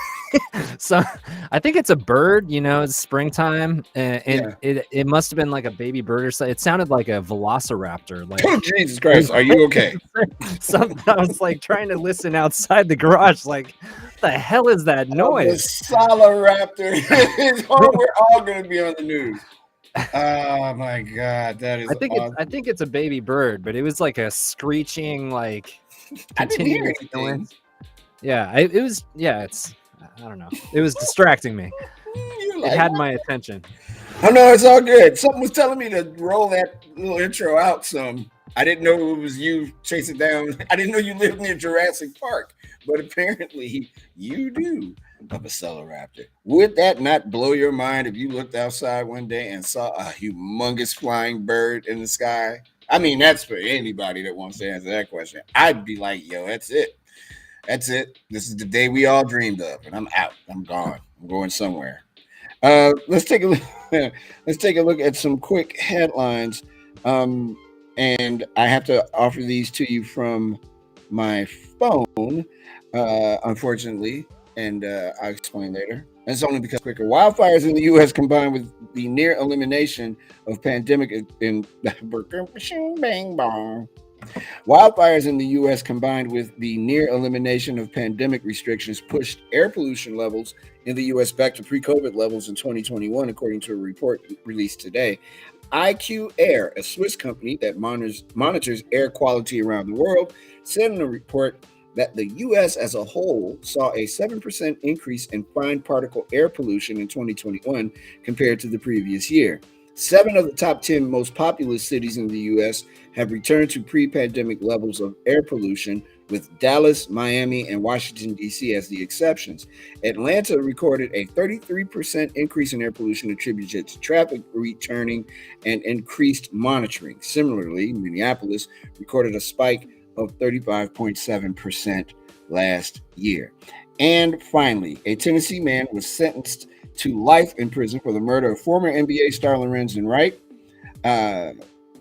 so I think it's a bird, it's springtime, and it must have been like a baby bird or something. It sounded like a velociraptor. Like, oh, Jesus Christ, are you okay? I was like trying to listen outside the garage, like, what the hell is that noise? The Velociraptor. We're all going to be on the news. Oh my God, that is awesome. I think it's a baby bird, but it was like a screeching, like, I didn't hear continuous anything. noise. Yeah, it was. Yeah, I don't know. It was distracting me. It had my attention. Oh no, it's all good. Something was telling me to roll that little intro out some. I didn't know it was you chasing down. I didn't know you lived near Jurassic Park, but apparently you do of a Velociraptor. Would that not blow your mind if you looked outside one day and saw a humongous flying bird in the sky? I mean, that's for anybody that wants to answer that question. I'd be like, yo, that's it. That's it. This is the day we all dreamed of, and I'm out. I'm gone. I'm going somewhere. Let's take a look. Let's take a look at some quick headlines. And I have to offer these to you from my phone, unfortunately, and I'll explain later. That's only because quicker. Wildfires in the U.S. combined with the near elimination of pandemic in bang bong. Wildfires in the U.S. combined with the near elimination of pandemic restrictions pushed air pollution levels in the U.S. back to pre-COVID levels in 2021, according to a report released today. IQ Air, a Swiss company that monitors air quality around the world, said in a report that the U.S. as a whole saw a 7% increase in fine particle air pollution in 2021 compared to the previous year. 7 of the top 10 most populous cities in the U.S. have returned to pre-pandemic levels of air pollution, with Dallas, Miami, and Washington, D.C. as the exceptions. Atlanta recorded a 33% increase in air pollution attributed to traffic returning and increased monitoring. Similarly, Minneapolis recorded a spike of 35.7% last year. And finally, a Tennessee man was sentenced to life in prison for the murder of former NBA star Lorenzen Wright.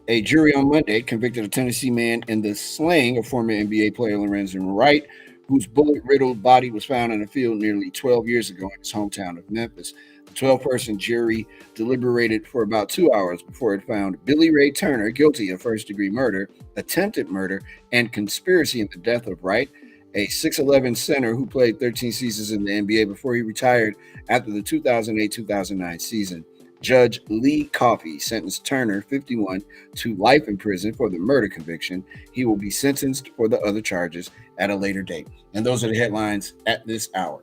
A jury on Monday convicted a Tennessee man in the slaying of former NBA player Lorenzen Wright, whose bullet-riddled body was found in a field nearly 12 years ago in his hometown of Memphis. The 12-person jury deliberated for about 2 hours before it found Billy Ray Turner guilty of first-degree murder, attempted murder, and conspiracy in the death of Wright, a 6'11 center who played 13 seasons in the NBA before he retired after the 2008-2009 season. Judge Lee Coffey sentenced Turner, 51, to life in prison for the murder conviction. He will be sentenced for the other charges at a later date. And those are the headlines at this hour.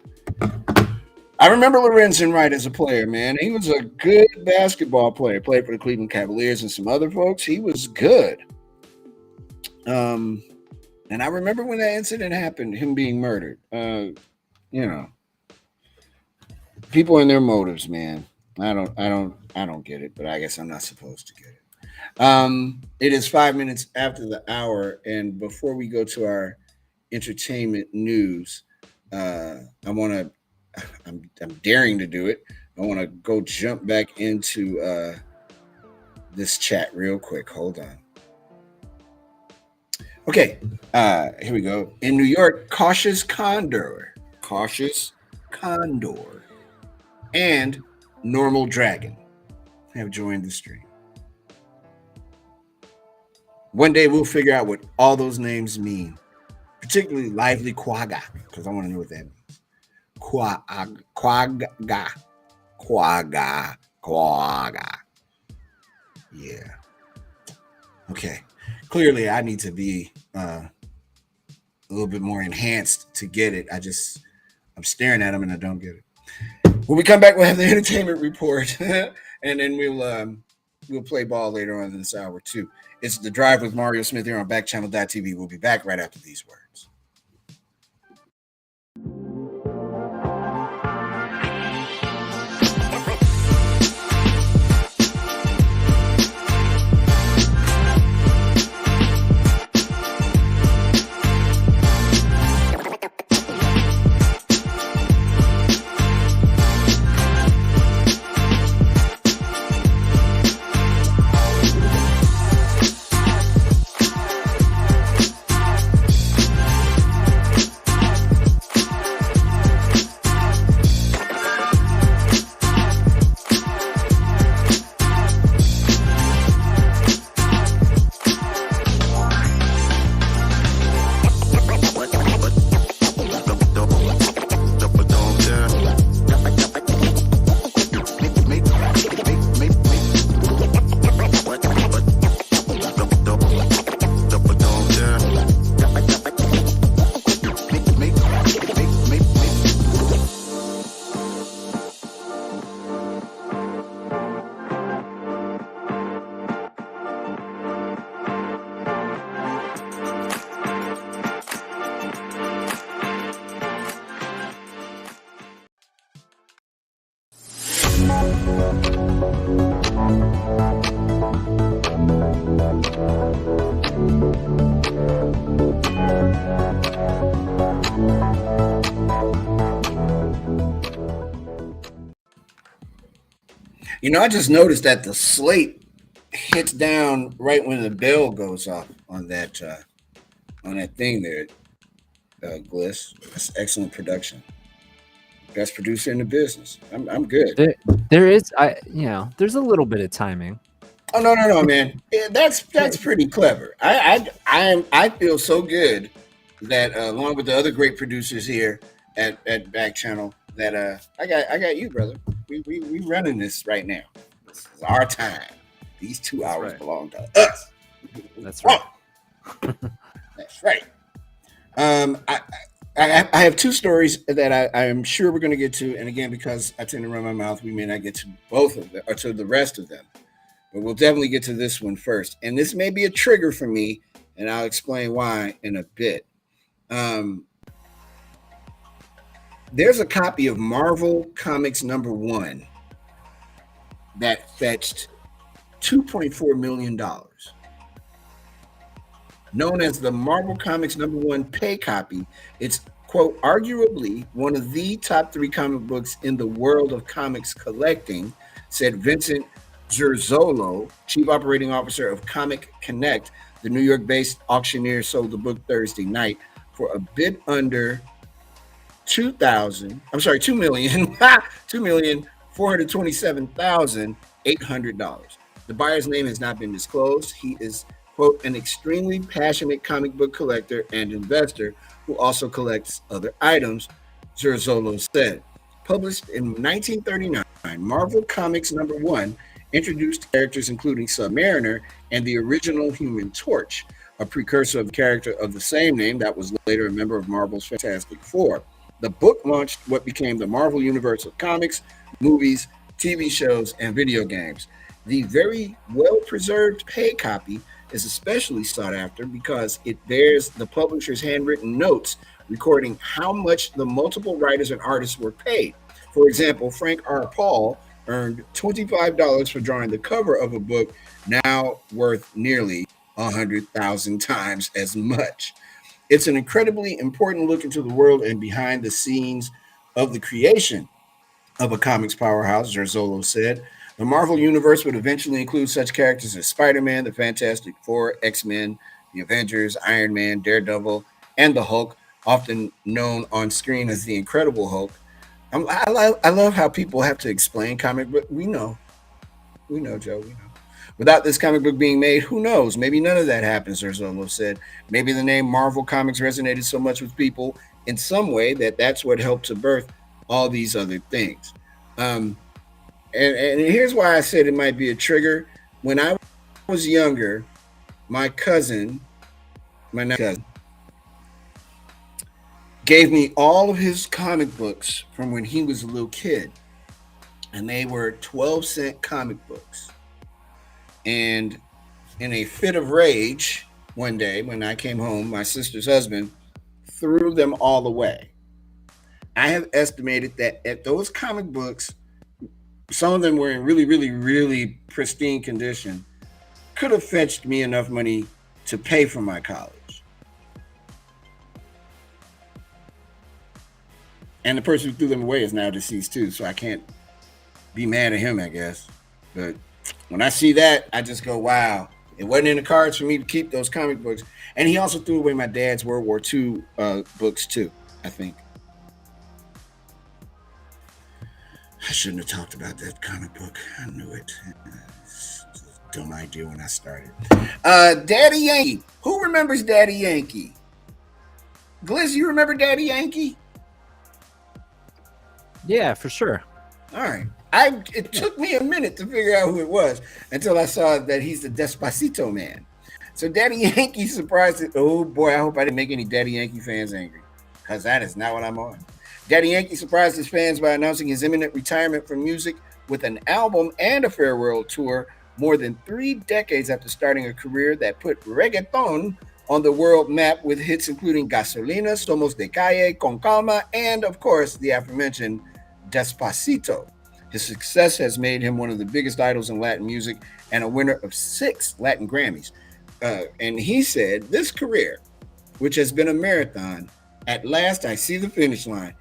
I remember Lorenzen Wright as a player, man. He was a good basketball player. Played for the Cleveland Cavaliers and some other folks. He was good. And I remember when that incident happened, him being murdered. People and their motives, man. I don't get it, but I guess I'm not supposed to get it. It is 5 minutes after the hour, and before we go to our entertainment news, I'm daring to do it. I want to go jump back into this chat real quick. Hold on. Okay, here we go. In New York, cautious condor, and normal dragon have joined the stream. One day we'll figure out what all those names mean, particularly lively quagga, because I want to know what that means. Quagga. Yeah. Okay. Clearly, I need to be a little bit more enhanced to get it. I'm staring at them and I don't get it. When we come back, we'll have the entertainment report, and then we'll play ball later on in this hour too. It's The Drive with Mario Smith here on Backchannel.tv. We'll be back right after these words. I just noticed that the slate hits down right when the bell goes off on that thing there, Gliss. That's excellent production. Best producer in the business. I'm good. There is, there's a little bit of timing. Oh no, man. Yeah, that's pretty clever. I feel so good that along with the other great producers here at Backchannel that I got you, brother. We running this right now. This is our time. These 2 hours right. belong to us. That's right. That's right. I have two stories that I'm sure we're going to get to, and again, because I tend to run my mouth, we may not get to both of them or to the rest of them, but we'll definitely get to this one first. And this may be a trigger for me, and I'll explain why in a bit. There's a copy of Marvel Comics #1 that fetched $2.4 million. Known as the Marvel Comics #1 pay copy, it's, quote, arguably one of the top 3 comic books in the world of comics collecting, said Vincent Zerzolo, chief operating officer of Comic Connect. The New York-based auctioneer sold the book Thursday night for a bit under $2,427,800. The buyer's name has not been disclosed. He is, quote, an extremely passionate comic book collector and investor who also collects other items, Zerzolo said. Published in 1939, Marvel Comics #1 introduced characters including Submariner and the original Human Torch, a precursor of the character of the same name that was later a member of Marvel's Fantastic Four. The book launched what became the Marvel Universe of comics, movies, TV shows, and video games. The very well-preserved pay copy is especially sought after because it bears the publisher's handwritten notes recording how much the multiple writers and artists were paid. For example, Frank R. Paul earned $25 for drawing the cover of a book now worth nearly 100,000 times as much. It's an incredibly important look into the world and behind the scenes of the creation of a comics powerhouse, Zerzolo said. The Marvel Universe would eventually include such characters as Spider-Man, the Fantastic Four, X-Men, the Avengers, Iron Man, Daredevil, and the Hulk, often known on screen as the Incredible Hulk. I love how people have to explain comic book. We know, Joe, we know. Without this comic book being made, who knows? Maybe none of that happens, Zerzolo said. Maybe the name Marvel Comics resonated so much with people in some way that's what helped to birth all these other things. And here's why I said it might be a trigger. When I was younger, my cousin, gave me all of his comic books from when he was a little kid. And they were 12-cent comic books. And in a fit of rage, one day when I came home, my sister's husband threw them all away. I have estimated that at those comic books, some of them were in really, really, really pristine condition, could have fetched me enough money to pay for my college. And the person who threw them away is now deceased too, so I can't be mad at him, I guess. But when I see that, I just go, wow, it wasn't in the cards for me to keep those comic books. And he also threw away my dad's World War II books too, I think. I shouldn't have talked about that comic book. I knew it. It's a dumb idea when I started. Daddy Yankee. Who remembers Daddy Yankee? Gliz, you remember Daddy Yankee? Yeah, for sure. All right. It took me a minute to figure out who it was until I saw that he's the Despacito man. So Daddy Yankee surprised it. Oh boy, I hope I didn't make any Daddy Yankee fans angry, because that is not what I'm on. Daddy Yankee surprised his fans by announcing his imminent retirement from music with an album and a farewell tour more than 3 decades after starting a career that put reggaeton on the world map with hits including Gasolina, Somos de Calle, Con Calma, and of course the aforementioned Despacito. His success has made him one of the biggest idols in Latin music and a winner of 6 Latin Grammys. And he said, this career, which has been a marathon, at last I see the finish line.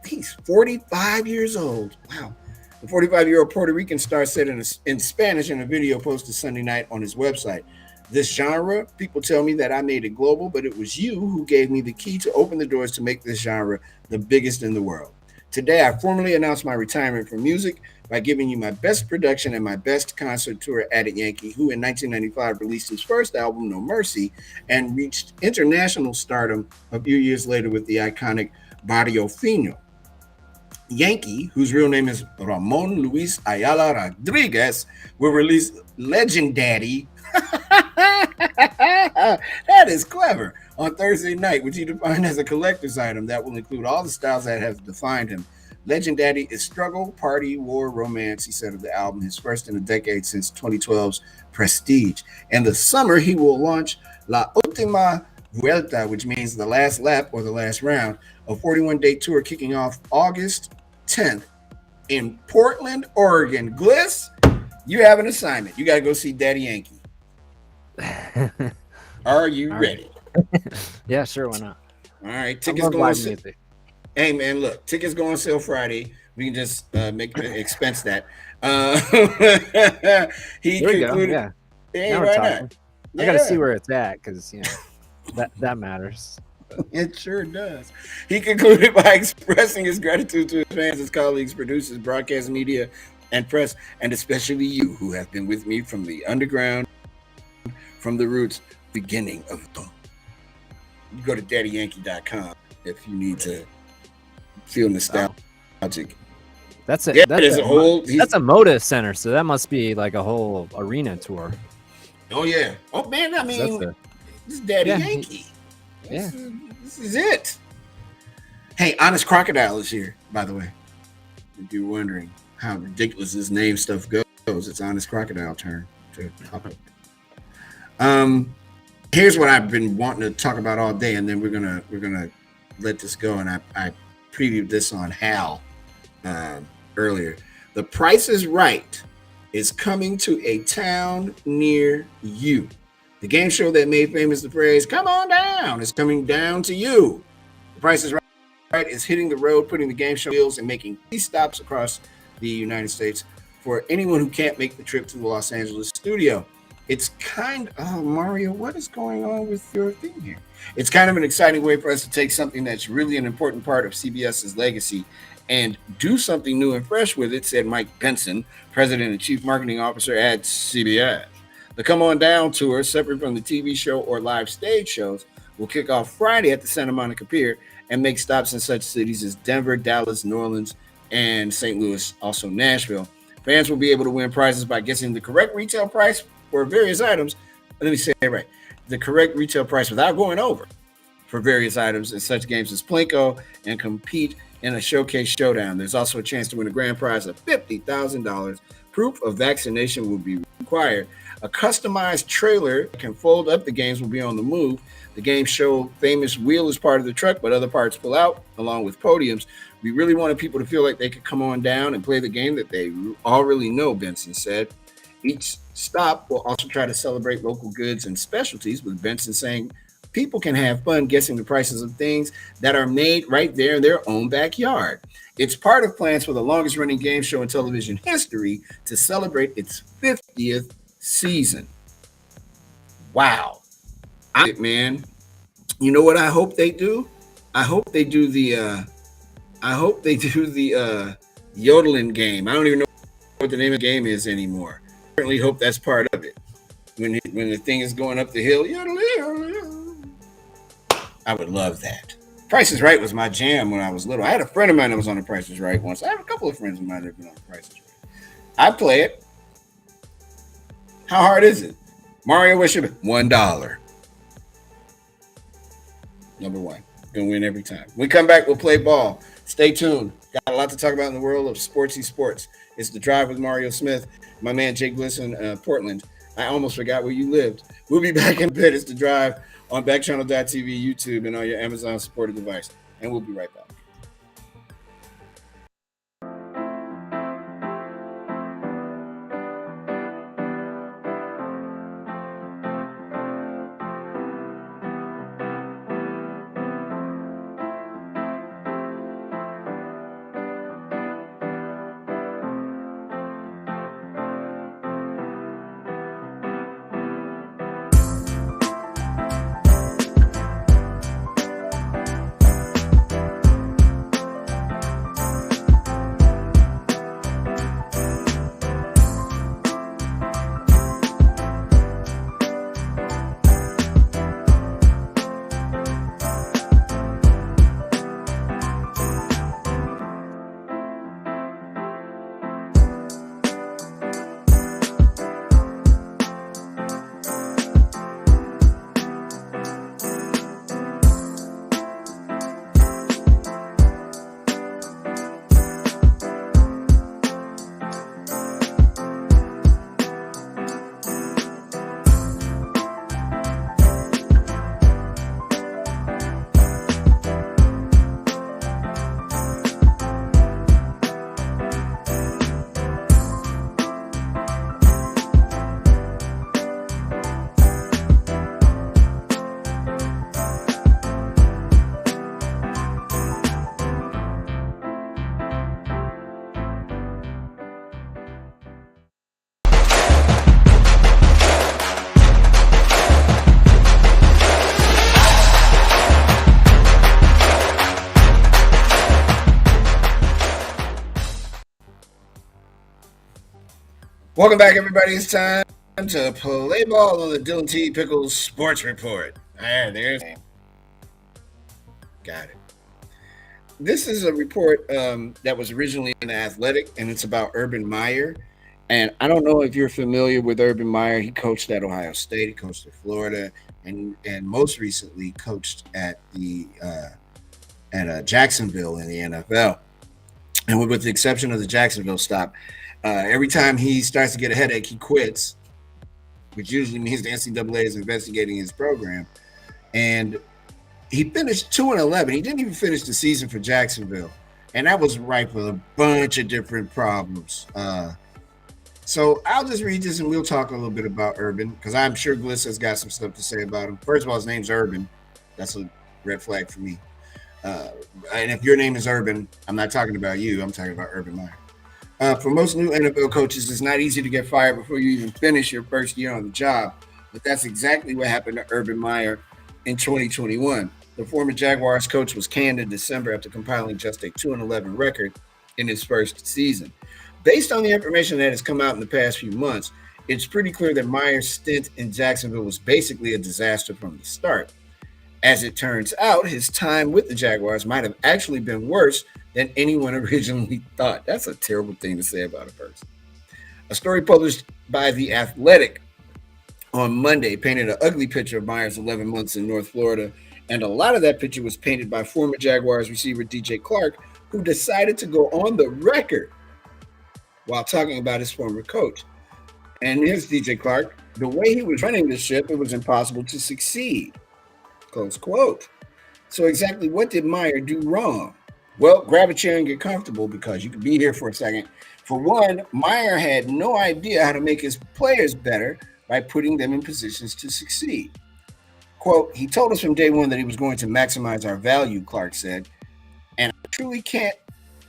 He's 45 years old. Wow. The 45-year-old Puerto Rican star said in Spanish in a video posted Sunday night on his website, "This genre, people tell me that I made it global, but it was you who gave me the key to open the doors to make this genre the biggest in the world. Today, I formally announced my retirement from music by giving you my best production and my best concert tour," added Yankee, who in 1995 released his first album, No Mercy, and reached international stardom a few years later with the iconic Barrio Fino. Yankee, whose real name is Ramon Luis Ayala Rodriguez, will release Legendary. That is clever. On Thursday night, which he defined as a collector's item that will include all the styles that have defined him. Legendary is struggle, party, war, romance, he said of the album, his first in a decade since 2012's Prestige. In the summer, he will launch La Última Vuelta, which means the last lap or the last round, a 41-day tour kicking off August 10th in Portland, Oregon. Gliss, you have an assignment. You got to go see Daddy Yankee. Are you ready? Yeah, sure. Why not? All right. Tickets go on sale. Hey, man, look. Tickets go on sale Friday. We can just expense that. He there we concluded. Go. Yeah. Hey, now we're talking. I got to see where it's at because that matters. It sure does. He concluded by expressing his gratitude to his fans, his colleagues, producers, broadcast media, and press, and especially you who have been with me from the underground, from the roots, beginning of it. You go to daddyyankee.com if you need to feel nostalgic. That's a Moda Center, so that must be like a whole arena tour. Oh yeah. Oh man, I mean, this is Daddy Yankee. This is it. Hey, Honest Crocodile is here, by the way. If you're wondering how ridiculous this name stuff goes, it's Honest Crocodile turn to pop up. Here's what I've been wanting to talk about all day, and then we're gonna let this go. And I previewed this on Hal earlier. The Price is Right is coming to a town near you. The game show that made famous the phrase "come on down" is coming down to you. The Price is Right is hitting the road, putting the game show wheels and making key stops across the United States for anyone who can't make the trip to the Los Angeles studio. It's Mario, what is going on with your thing here? It's kind of an exciting way for us to take something that's really an important part of CBS's legacy and do something new and fresh with it, said Mike Benson, President and Chief Marketing Officer at CBS. The Come On Down tour, separate from the TV show or live stage shows, will kick off Friday at the Santa Monica Pier and make stops in such cities as Denver, Dallas, New Orleans, and St. Louis, also Nashville. Fans will be able to win prizes by guessing the correct retail price for various items. Let me say it right. The correct retail price without going over for various items in such games as Plinko and compete in a showcase showdown. There's also a chance to win a grand prize of $50,000. Proof of vaccination will be required. A customized trailer that can fold up the games will be on the move. The game show famous wheel is part of the truck, but other parts pull out along with podiums. We really wanted people to feel like they could come on down and play the game that they already know, Benson said. Each stop will also try to celebrate local goods and specialties, with Benson saying people can have fun guessing the prices of things that are made right there in their own backyard. It's part of plans for the longest running game show in television history to celebrate its 50th season. Wow. Man, you know what I hope they do? I hope they do the yodeling game. I don't even know what the name of the game is anymore. I certainly hope that's part of it. When the thing is going up the hill, I would love that. Price is Right was my jam when I was little. I had a friend of mine that was on the Price is Right once. I have a couple of friends of mine that have been on the Price is Right. I play it. How hard is it? Mario, what should it be? $1. Number one. Gonna win every time. When we come back, we'll play ball. Stay tuned. Got a lot to talk about in the world of sportsy sports. It's The Drive with Mario Smith. My man Jake Bliss in Portland. I almost forgot where you lived. We'll be back in a bit. It's The Drive on Backchannel.tv, YouTube, and on your Amazon supported device. And we'll be right back. Welcome back, everybody. It's time to play ball on the Dylan T. Pickles Sports Report. There's got it. This is a report that was originally in The Athletic, and it's about Urban Meyer. And I don't know if you're familiar with Urban Meyer. He coached at Ohio State, he coached at Florida, and most recently coached at Jacksonville in the NFL. And with the exception of the Jacksonville stop, every time he starts to get a headache, he quits, which usually means the NCAA is investigating his program. And he finished 2-11. He didn't even finish the season for Jacksonville, and that was ripe with a bunch of different problems. So I'll just read this, and we'll talk a little bit about Urban, because I'm sure Gliss has got some stuff to say about him. First of all, his name's Urban. That's a red flag for me. And if your name is Urban, I'm not talking about you. I'm talking about Urban Meyer. For most new NFL coaches, it's not easy to get fired before you even finish your first year on the job, but that's exactly what happened to Urban Meyer in 2021. The former Jaguars coach was canned in December after compiling just a 2-11 record in his first season. Based on the information that has come out in the past few months, it's pretty clear that Meyer's stint in Jacksonville was basically a disaster from the start. As it turns out, his time with the Jaguars might have actually been worse than anyone originally thought. That's a terrible thing to say about a person. A story published by The Athletic on Monday painted an ugly picture of Meyer's 11 months in North Florida, and a lot of that picture was painted by former Jaguars receiver DJ Clark, who decided to go on the record while talking about his former coach. And here's DJ Clark. The way he was running the ship, it was impossible to succeed. Close quote. So exactly what did Meyer do wrong? Well, grab a chair and get comfortable, because you can be here for a second. For one, Meyer had no idea how to make his players better by putting them in positions to succeed. Quote, he told us from day one that he was going to maximize our value, Clark said. And I truly can't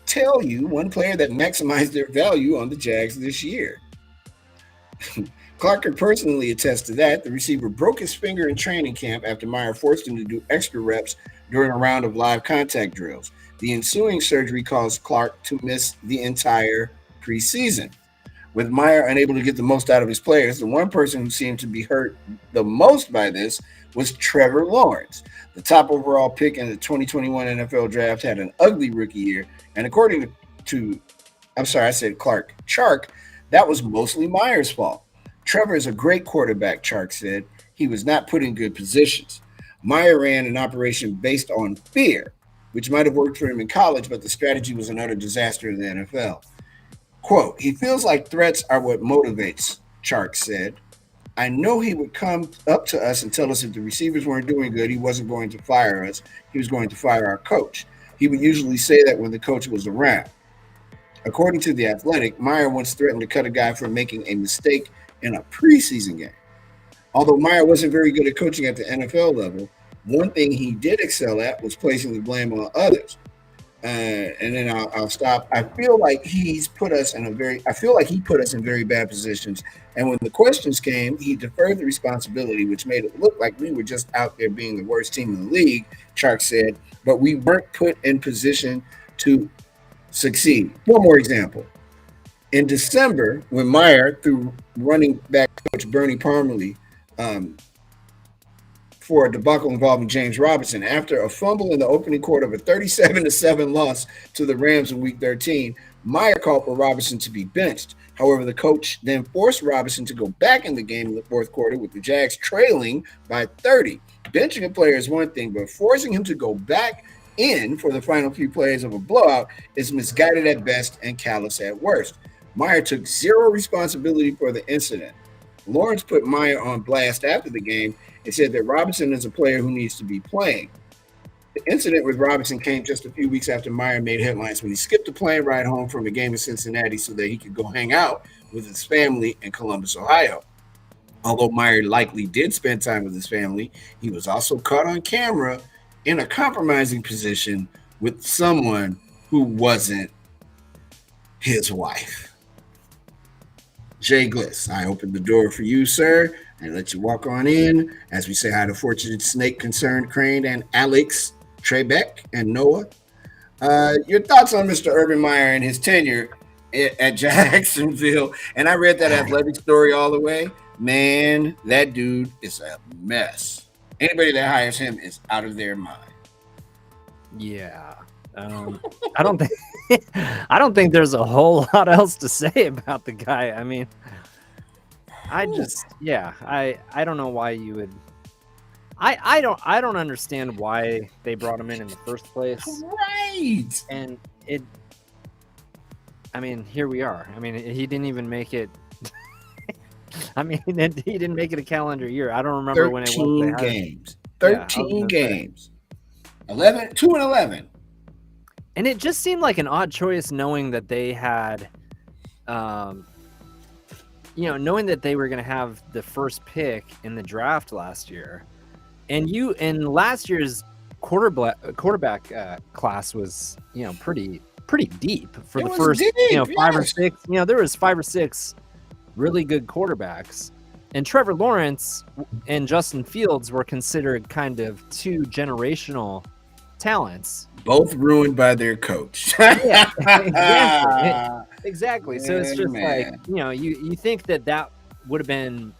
tell you one player that maximized their value on the Jags this year. Clark could personally attest to that. The receiver broke his finger in training camp after Meyer forced him to do extra reps during a round of live contact drills. The ensuing surgery caused Clark to miss the entire preseason. With Meyer unable to get the most out of his players, the one person who seemed to be hurt the most by this was Trevor Lawrence. The top overall pick in the 2021 NFL draft had an ugly rookie year, and according to Clark Chark, that was mostly Meyer's fault. Trevor is a great quarterback, Chark said. He was not put in good positions. Meyer ran an operation based on fear, which might have worked for him in college, but the strategy was an utter disaster in the NFL. Quote, he feels like threats are what motivates, Chark said. I know he would come up to us and tell us if the receivers weren't doing good, he wasn't going to fire us. He was going to fire our coach. He would usually say that when the coach was around. According to The Athletic, Meyer once threatened to cut a guy for making a mistake in a preseason game. Although Meyer wasn't very good at coaching at the NFL level, one thing he did excel at was placing the blame on others. And then I'll stop. I feel like he put us in very bad positions. And when the questions came, he deferred the responsibility, which made it look like we were just out there being the worst team in the league, Chark said, but we weren't put in position to succeed. One more example. In December, when Meyer threw running back coach Bernie Parmalee for a debacle involving James Robinson, after a fumble in the opening quarter of a 37-7 loss to the Rams in Week 13, Meyer called for Robinson to be benched. However, the coach then forced Robinson to go back in the game in the fourth quarter with the Jags trailing by 30. Benching a player is one thing, but forcing him to go back in for the final few plays of a blowout is misguided at best and callous at worst. Meyer took zero responsibility for the incident. Lawrence put Meyer on blast after the game and said that Robinson is a player who needs to be playing. The incident with Robinson came just a few weeks after Meyer made headlines when he skipped a plane ride home from a game in Cincinnati so that he could go hang out with his family in Columbus, Ohio. Although Meyer likely did spend time with his family, he was also caught on camera in a compromising position with someone who wasn't his wife. Jay Gliss, I opened the door for you, sir, and let you walk on in as we say hi to Fortunate Snake, Concerned Crane, and Alex, Trebeck, and Noah. Your thoughts on Mr. Urban Meyer and his tenure at Jacksonville, and I read that athletic story all the way. Man, that dude is a mess. Anybody that hires him is out of their mind. Yeah. I don't think I don't think there's a whole lot else to say about the guy. I mean, I don't know why you would. I don't understand why they brought him in the first place. Right. And I mean, here we are. I mean, he didn't even make it. I mean, he didn't make it a calendar year. I don't remember when it was. 13 games. 13 games. 11, 2-11. And it just seemed like an odd choice, knowing that they had, knowing that they were going to have the first pick in the draft last year, and last year's quarterback class was, pretty deep for the first, deep, 5 or 6. There was 5 or 6 really good quarterbacks, and Trevor Lawrence and Justin Fields were considered kind of 2 generational talents, both ruined by their coach. Yeah, exactly. So it's just like, you think that would have been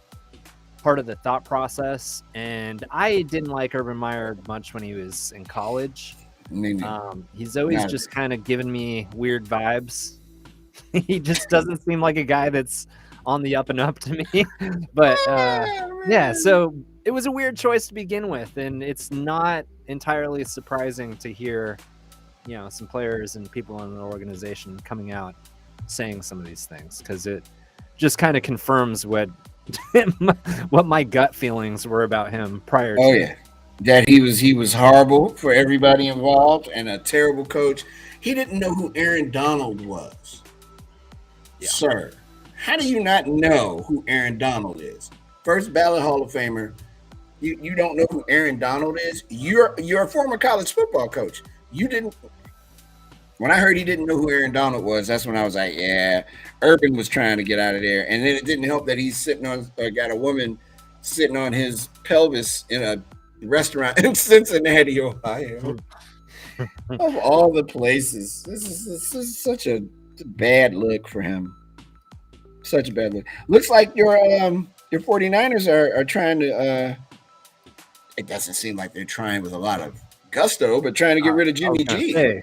part of the thought process. And I didn't like Urban Meyer much when he was in college. He's always just kind of given me weird vibes. He just doesn't seem like a guy that's on the up and up to me. But so it was a weird choice to begin with, and it's not entirely surprising to hear, some players and people in the organization coming out saying some of these things, because it just kind of confirms what my gut feelings were about him prior to. Oh yeah, that he was horrible for everybody involved and a terrible coach. He didn't know who Aaron Donald was. Yeah. Sir, how do you not know who Aaron Donald is? First ballot Hall of Famer. You don't know who Aaron Donald is? You're a former college football coach. You didn't. When I heard he didn't know who Aaron Donald was, that's when I was like, yeah, Urban was trying to get out of there. And then it didn't help that he's got a woman sitting on his pelvis in a restaurant in Cincinnati, Ohio. Of all the places, this is such a bad look for him. Such a bad look. Looks like your 49ers are trying to. It doesn't seem like they're trying with a lot of gusto, but trying to get rid of Jimmy G.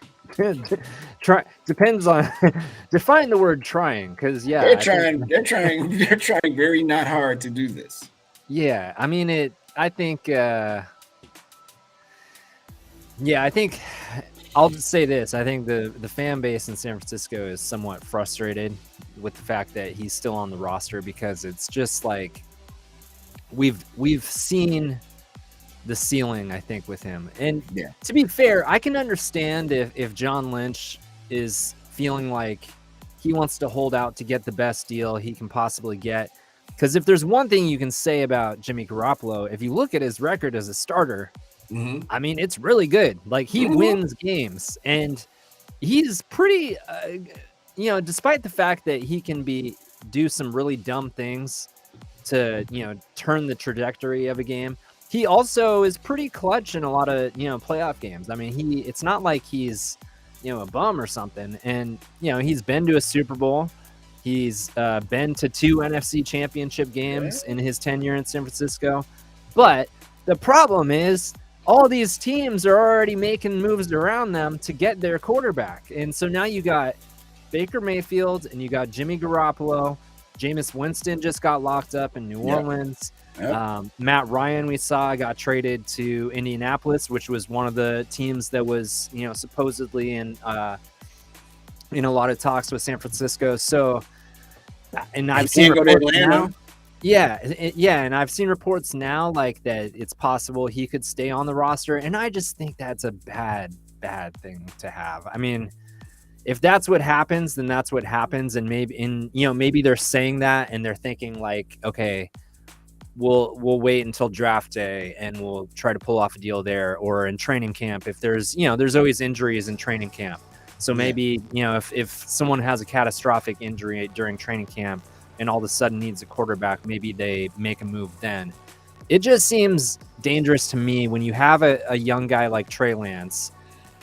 Depends on define the word trying, because they're trying very not hard to do this. Yeah, I mean I think I'll just say this. I think the fan base in San Francisco is somewhat frustrated with the fact that he's still on the roster, because it's just like we've seen the ceiling, I think, with him. And to be fair, I can understand if John Lynch is feeling like he wants to hold out to get the best deal he can possibly get. Because if there's one thing you can say about Jimmy Garoppolo, if you look at his record as a starter, I mean, it's really good. Like, he wins games, and he's pretty, despite the fact that he can do some really dumb things to, turn the trajectory of a game, he also is pretty clutch in a lot of, playoff games. I mean, it's not like he's, a bum or something. And, he's been to a Super Bowl. He's been to 2 NFC championship games in his tenure in San Francisco. But the problem is all these teams are already making moves around them to get their quarterback. And so now you got Baker Mayfield and you got Jimmy Garoppolo. Jameis Winston just got locked up in New Orleans. Matt Ryan, we saw, got traded to Indianapolis, which was one of the teams that was, supposedly in a lot of talks with San Francisco. So, and I've seen reports now. And I've seen reports now like that it's possible he could stay on the roster, and I just think that's a bad thing to have. I mean, if that's what happens, then that's what happens, and maybe they're saying that and they're thinking like, okay, we'll wait until draft day and we'll try to pull off a deal there, or in training camp if there's always injuries in training camp. So maybe, if someone has a catastrophic injury during training camp and all of a sudden needs a quarterback, maybe they make a move then. It just seems dangerous to me when you have a young guy like Trey Lance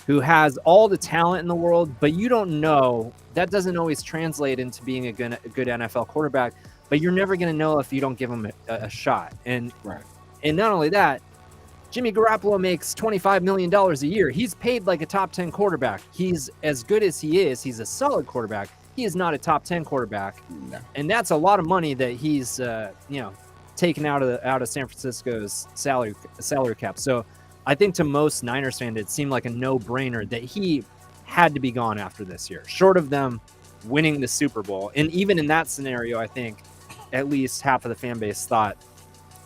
who has all the talent in the world, but you don't know. That doesn't always translate into being a good NFL quarterback. But you're never going to know if you don't give him a shot. And not only that, Jimmy Garoppolo makes $25 million a year. He's paid like a top 10 quarterback. He's as good as he is. He's a solid quarterback. He is not a top 10 quarterback. No. And that's a lot of money that he's, taken out of San Francisco's salary cap. So I think to most Niners fans, it seemed like a no-brainer that he had to be gone after this year, short of them winning the Super Bowl. And even in that scenario, I think at least half of the fan base thought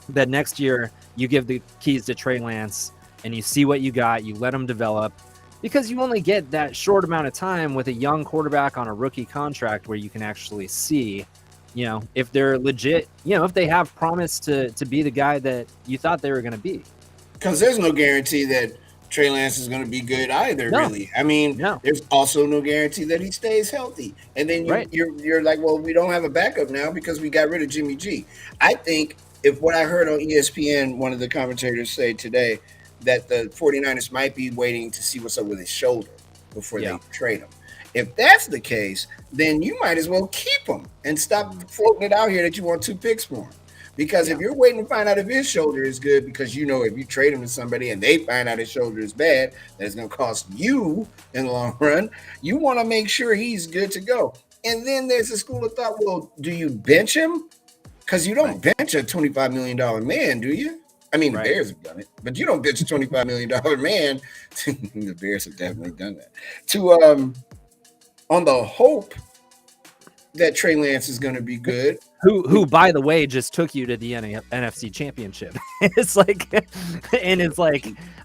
that next year you give the keys to Trey Lance and you see what you got, you let him develop, because you only get that short amount of time with a young quarterback on a rookie contract where you can actually see, if they're legit, if they have promise to be the guy that you thought they were going to be. Because there's no guarantee that Trey Lance is going to be good either, really. I mean, there's also no guarantee that he stays healthy. And then you're like, well, we don't have a backup now because we got rid of Jimmy G. I think if what I heard on ESPN, one of the commentators say today, that the 49ers might be waiting to see what's up with his shoulder before they trade him. If that's the case, then you might as well keep him and stop floating it out here that you want 2 picks for him. Because if you're waiting to find out if his shoulder is good, because if you trade him to somebody and they find out his shoulder is bad, that's going to cost you in the long run, you want to make sure he's good to go. And then there's a school of thought, well, do you bench him? Because you don't bench a $25 million man, do you? I mean, the Bears have done it, but you don't bench a $25 million man. The Bears have definitely done that. On the hope that Trey Lance is going to be good. Who, by the way, just took you to the NFC Championship. It's like,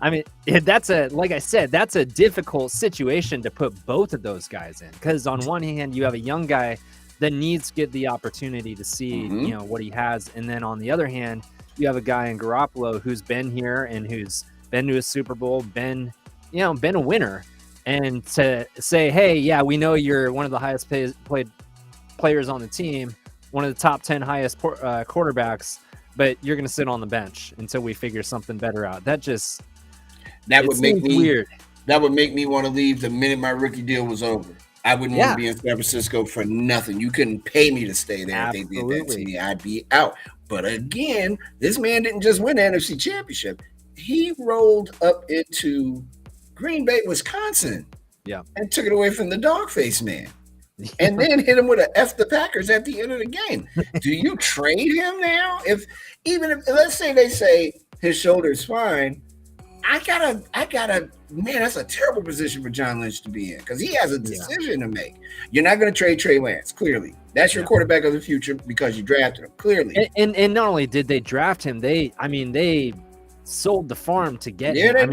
I mean, that's a difficult situation to put both of those guys in. Because on one hand, you have a young guy that needs to get the opportunity to see, what he has. And then on the other hand, you have a guy in Garoppolo who's been here and who's been to a Super Bowl, been a winner. And to say, hey, yeah, we know you're one of the highest paid players on the team, one of the top 10 highest quarterbacks, but you're going to sit on the bench until we figure something better out. That would make me weird. That would make me want to leave the minute my rookie deal was over. I wouldn't want to be in San Francisco for nothing. You couldn't pay me to stay there. Absolutely. If they did that to me, I'd be out. But again, this man didn't just win the NFC Championship. He rolled up into Green Bay, Wisconsin, and took it away from the dog-faced man. And then hit him with a F the Packers at the end of the game. Do you trade him now? If let's say they say his shoulder's fine, I gotta man, that's a terrible position for John Lynch to be in because he has a decision to make. You're not going to trade Trey Lance, clearly. That's your quarterback of the future because you drafted him, clearly. And not only did they draft him, they sold the farm to get him.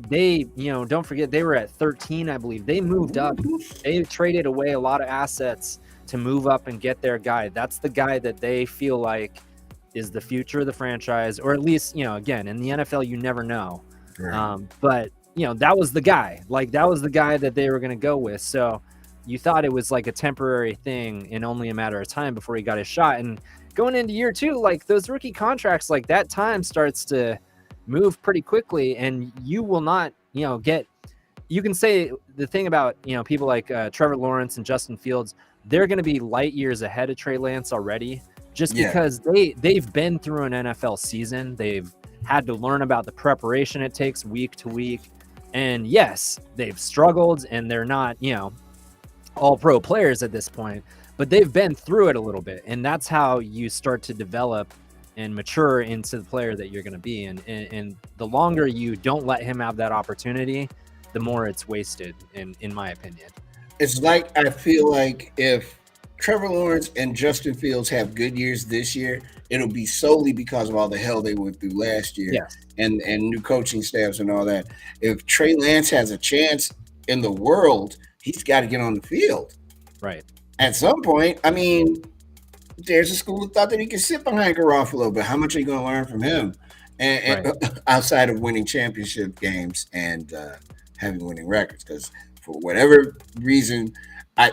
They don't forget they were at 13, I believe. They moved up. They traded away a lot of assets to move up and get their guy. That's the guy that they feel like is the future of the franchise, or at least, again, in the NFL, you never know. Right. But that was the guy. Like, that was the guy that they were going to go with. So you thought it was like a temporary thing and only a matter of time before he got his shot. And going into year 2, like those rookie contracts, like that time starts to move pretty quickly, and you will not, you can say the thing about, people like Trevor Lawrence and Justin Fields, they're going to be light years ahead of Trey Lance already, just because they've been through an NFL season. They've had to learn about the preparation it takes week to week. And yes, they've struggled and they're not, all pro players at this point, but they've been through it a little bit. And that's how you start to develop and mature into the player that you're going to be. And the longer you don't let him have that opportunity, the more it's wasted, in my opinion. It's like, I feel like if Trevor Lawrence and Justin Fields have good years this year, it'll be solely because of all the hell they went through last year and new coaching staffs and all that. If Trey Lance has a chance in the world, he's got to get on the field. Right. At some point, I mean, there's a school of thought that he can sit behind Garoppolo, but how much are you going to learn from him? And outside of winning championship games and having winning records, because for whatever reason, I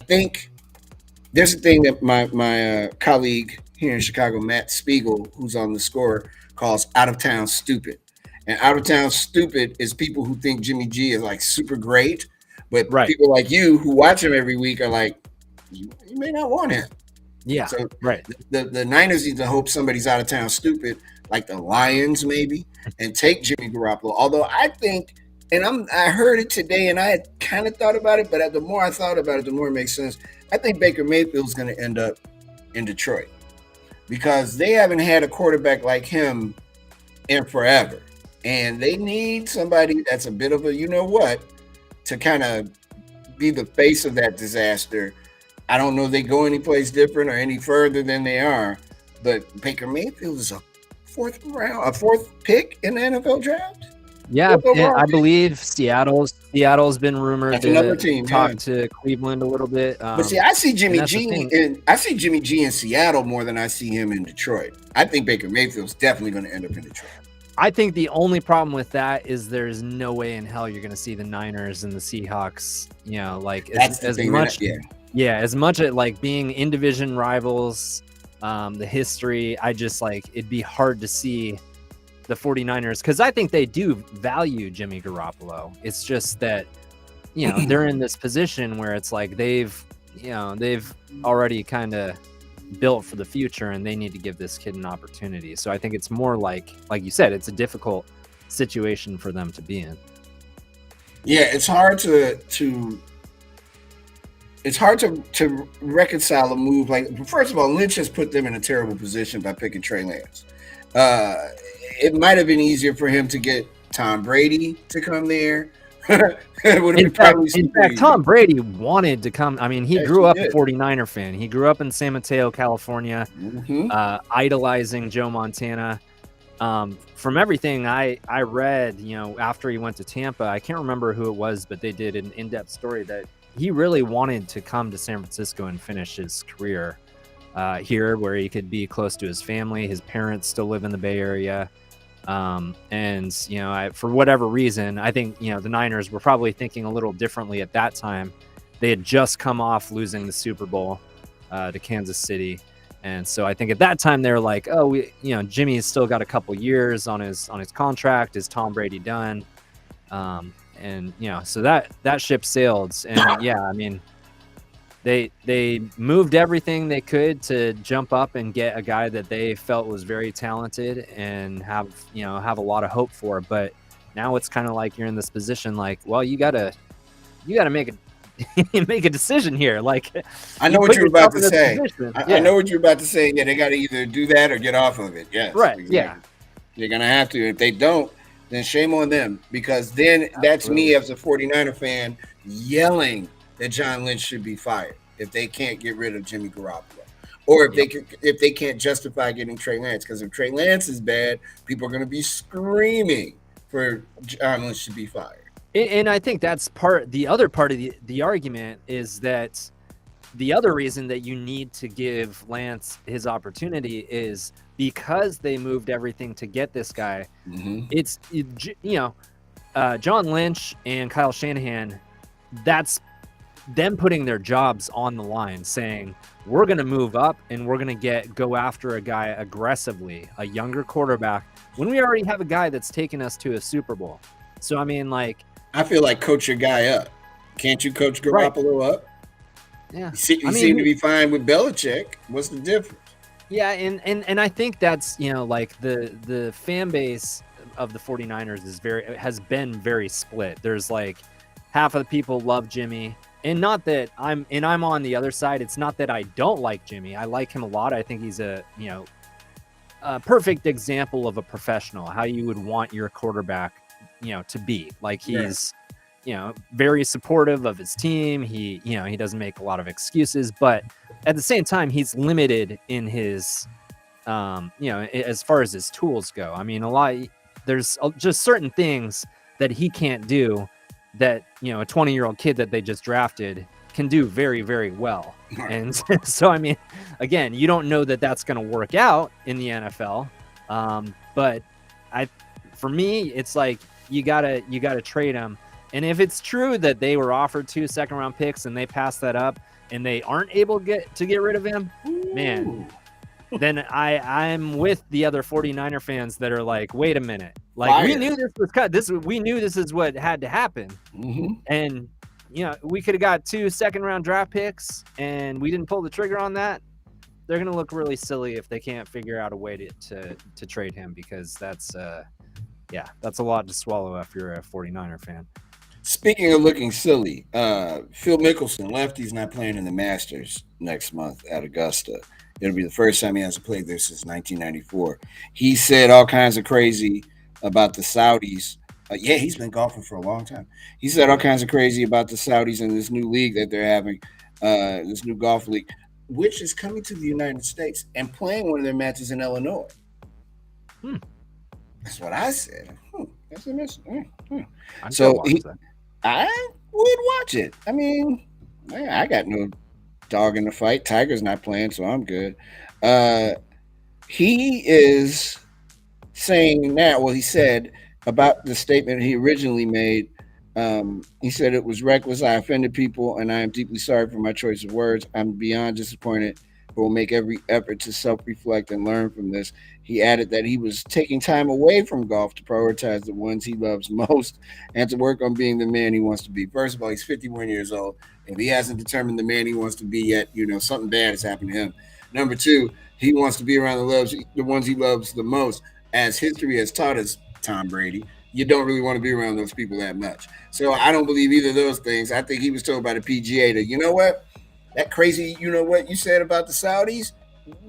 think there's a thing that my colleague here in Chicago, Matt Spiegel, who's on The Score, calls out of town stupid. And out of town stupid is people who think Jimmy G is like super great, but Right. people like you who watch him every week are like, you may not want him. Yeah. So right. the Niners need to hope somebody's out of town stupid, like the Lions maybe, and take Jimmy Garoppolo. Although I think, and I heard it today, and I had kind of thought about it, but the more I thought about it, the more it makes sense. I think Baker Mayfield's going to end up in Detroit because they haven't had a quarterback like him in forever. And they need somebody that's a bit of a you know what to kind of be the face of that disaster. I don't know if they go any place different or any further than they are, but Baker Mayfield is a fourth pick in the NFL draft. Yeah, and I believe Seattle's been rumored to talk to Cleveland a little bit. But see, I see Jimmy G in Seattle more than I see him in Detroit. I think Baker Mayfield's definitely going to end up in Detroit. I think the only problem with that is there's no way in hell you're going to see the Niners and the Seahawks, like as much as like being in division rivals, the history, I just like, it'd be hard to see the 49ers because I think they do value Jimmy Garoppolo. It's just that, they're in this position where it's like they've already kind of built for the future and they need to give this kid an opportunity. So I think it's more like you said, it's a difficult situation for them to be in. Yeah, it's hard to reconcile a move like, first of all, Lynch has put them in a terrible position by picking Trey Lance. It might have been easier for him to get Tom Brady to come there. In fact, Tom Brady wanted to come. I mean, he grew up a 49er fan. He grew up in San Mateo, California, idolizing Joe Montana. From everything I read, after he went to Tampa, I can't remember who it was, but they did an in-depth story that he really wanted to come to San Francisco and finish his career here, where he could be close to his family. His parents still live in the Bay Area. For whatever reason, I think, the Niners were probably thinking a little differently at that time. They had just come off losing the Super Bowl to Kansas City. And so I think at that time they were like, oh, Jimmy's still got a couple years on his contract. Is Tom Brady done? So that ship sailed. And I mean, They moved everything they could to jump up and get a guy that they felt was very talented and have a lot of hope for. But now it's kind of like you're in this position, like, well, you gotta make a decision here. Like, I know what you're about to say. I know what you're about to say. Yeah, they got to either do that or get off of it. Yes, right. Exactly. Yeah, they're gonna have to. If they don't, then shame on them, because then that's me as a 49er fan yelling that John Lynch should be fired if they can't get rid of Jimmy Garoppolo, or if they can't justify getting Trey Lance. Because if Trey Lance is bad, people are going to be screaming for John Lynch to be fired. And I think that's the other part of the argument is that the other reason that you need to give Lance his opportunity is because they moved everything to get this guy. It's John Lynch and Kyle Shanahan. That's them putting their jobs on the line, saying we're going to move up and we're going to go after a guy aggressively, a younger quarterback, when we already have a guy that's taken us to a Super Bowl. So I mean, like, I feel like coach your guy up. Can't you coach Garoppolo up? Yeah, you seem to be fine with Belichick. What's the difference? Yeah, and I think that's like the fan base of the 49ers has been very split. There's like half of the people love Jimmy. And not that I'm on the other side. It's not that I don't like Jimmy. I like him a lot. I think he's a perfect example of a professional, how you would want your quarterback, to be. Like he's, very supportive of his team. He doesn't make a lot of excuses, but at the same time, he's limited in his, as far as his tools go. I mean, there's just certain things that he can't do that a 20-year-old kid that they just drafted can do very, very well. And so I mean, again, you don't know that that's going to work out in the NFL, but for me it's like you gotta trade him. And if it's true that they were offered 2 second-round picks and they passed that up and they aren't able to get rid of him, man, then I'm with the other 49er fans that are like, wait a minute, like Fire. we knew this was cut. We knew this is what had to happen, and we could have got 2 second-round draft picks, and we didn't pull the trigger on that. They're gonna look really silly if they can't figure out a way to trade him, because that's a lot to swallow if you're a 49er fan. Speaking of looking silly, Phil Mickelson, lefty's not playing in the Masters next month at Augusta. It'll be the first time he hasn't played there since 1994. He said all kinds of crazy about the Saudis. He's been golfing for a long time. He said all kinds of crazy about the Saudis and this new league that they're having, this new golf league, which is coming to the United States and playing one of their matches in Illinois. That's what I said. That's interesting. So I would watch it. I mean, I got no dog in the fight. Tiger's not playing, so I'm good. He is saying now, well, he said about the statement he originally made, he said it was reckless. I offended people, and I am deeply sorry for my choice of words. I'm beyond disappointed, but will make every effort to self-reflect and learn from this. He added that he was taking time away from golf to prioritize the ones he loves most and to work on being the man he wants to be. First of all, he's 51 years old. If he hasn't determined the man he wants to be yet, something bad has happened to him. Number 2, he wants to be around the ones he loves the most. As history has taught us, Tom Brady, you don't really want to be around those people that much. So I don't believe either of those things. I think he was told by the PGA that, you know what, that crazy, what you said about the Saudis,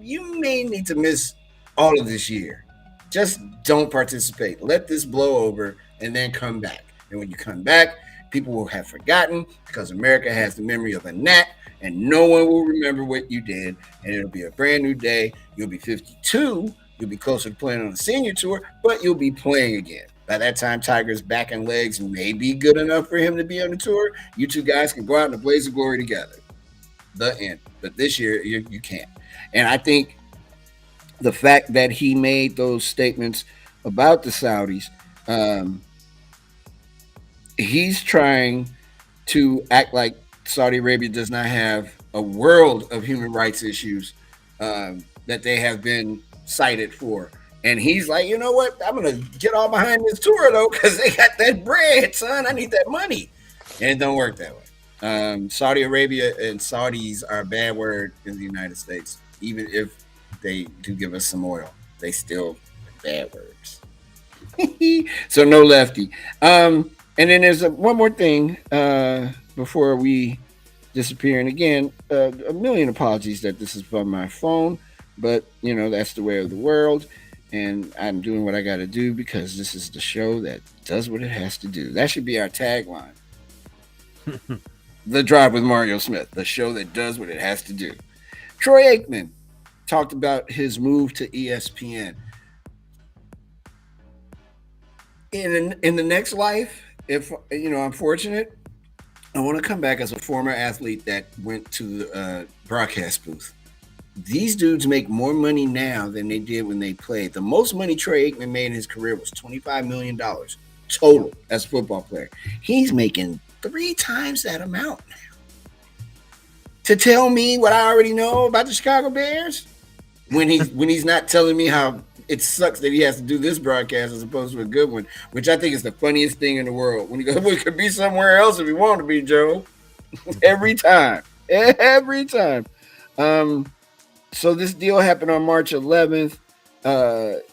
you may need to miss all of this year. Just don't participate. Let this blow over and then come back. And when you come back, people will have forgotten, because America has the memory of a gnat, and no one will remember what you did. And it'll be a brand new day. You'll be 52. You'll be closer to playing on the senior tour, but you'll be playing again. By that time, Tiger's back and legs may be good enough for him to be on the tour. You two guys can go out in a blaze of glory together. The end. But this year, you can't. And I think the fact that he made those statements about the Saudis, he's trying to act like Saudi Arabia does not have a world of human rights issues that they have been cited for. And he's like, you know what? I'm going to get all behind this tour, though, because they got that bread, son. I need that money. And it don't work that way. Saudi Arabia and Saudis are a bad word in the United States. Even if they do give us some oil, they still bad words. So no lefty. And then there's one more thing before we disappear. And again, a million apologies that this is from my phone, but that's the way of the world. And I'm doing what I got to do, because this is the show that does what it has to do. That should be our tagline. The Drive with Mario Smith, the show that does what it has to do. Troy Aikman talked about his move to ESPN. In the next life, if I'm fortunate, I want to come back as a former athlete that went to the broadcast booth. These dudes make more money now than they did when they played. The most money Troy Aikman made in his career was $25 million total as a football player. He's making 3 times that amount now. To tell me what I already know about the Chicago Bears, when he's not telling me how it sucks that he has to do this broadcast as opposed to a good one, which I think is the funniest thing in the world. When he goes, we could be somewhere else if we want to be, Joe. Every time. So this deal happened on March 11th.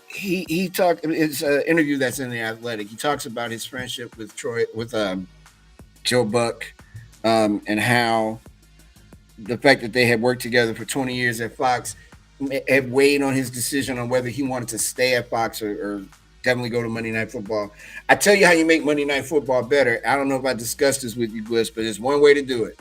He talked. It's an interview that's in The Athletic. He talks about his friendship with Joe Buck, and how the fact that they had worked together for 20 years at Fox had weighed on his decision on whether he wanted to stay at Fox or definitely go to Monday Night Football. I tell you how you make Monday Night Football better. I don't know if I discussed this with you, Bliss, but there's one way to do it.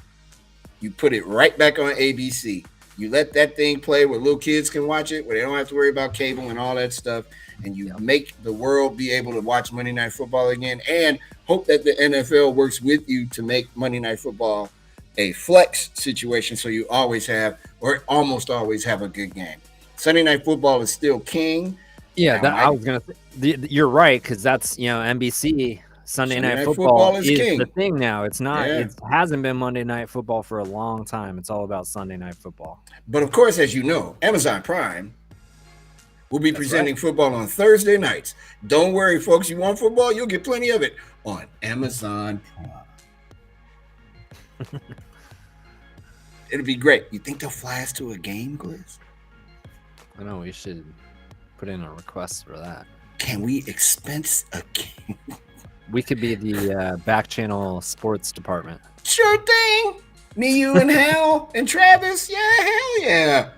You put it right back on ABC. You let that thing play where little kids can watch it, where they don't have to worry about cable and all that stuff, and you make the world be able to watch Monday Night Football again, and hope that the NFL works with you to make Monday Night Football a flex situation, so you always have, or almost always have, a good game. Sunday Night Football is still king. Yeah, I was gonna say, you're right, because that's NBC. Sunday Night Football is the thing now. It's not. Yeah. It hasn't been Monday Night Football for a long time. It's all about Sunday Night Football. But of course, as you know, Amazon Prime We'll be presenting football on Thursday nights. Don't worry, folks. You want football? You'll get plenty of it on Amazon Prime. It'll be great. You think they'll fly us to a game, Gliss? I know we should put in a request for that. Can we expense a game? We could be the Backchannel sports department. Sure thing. Me, you, and Hal, and Travis. Yeah, hell yeah.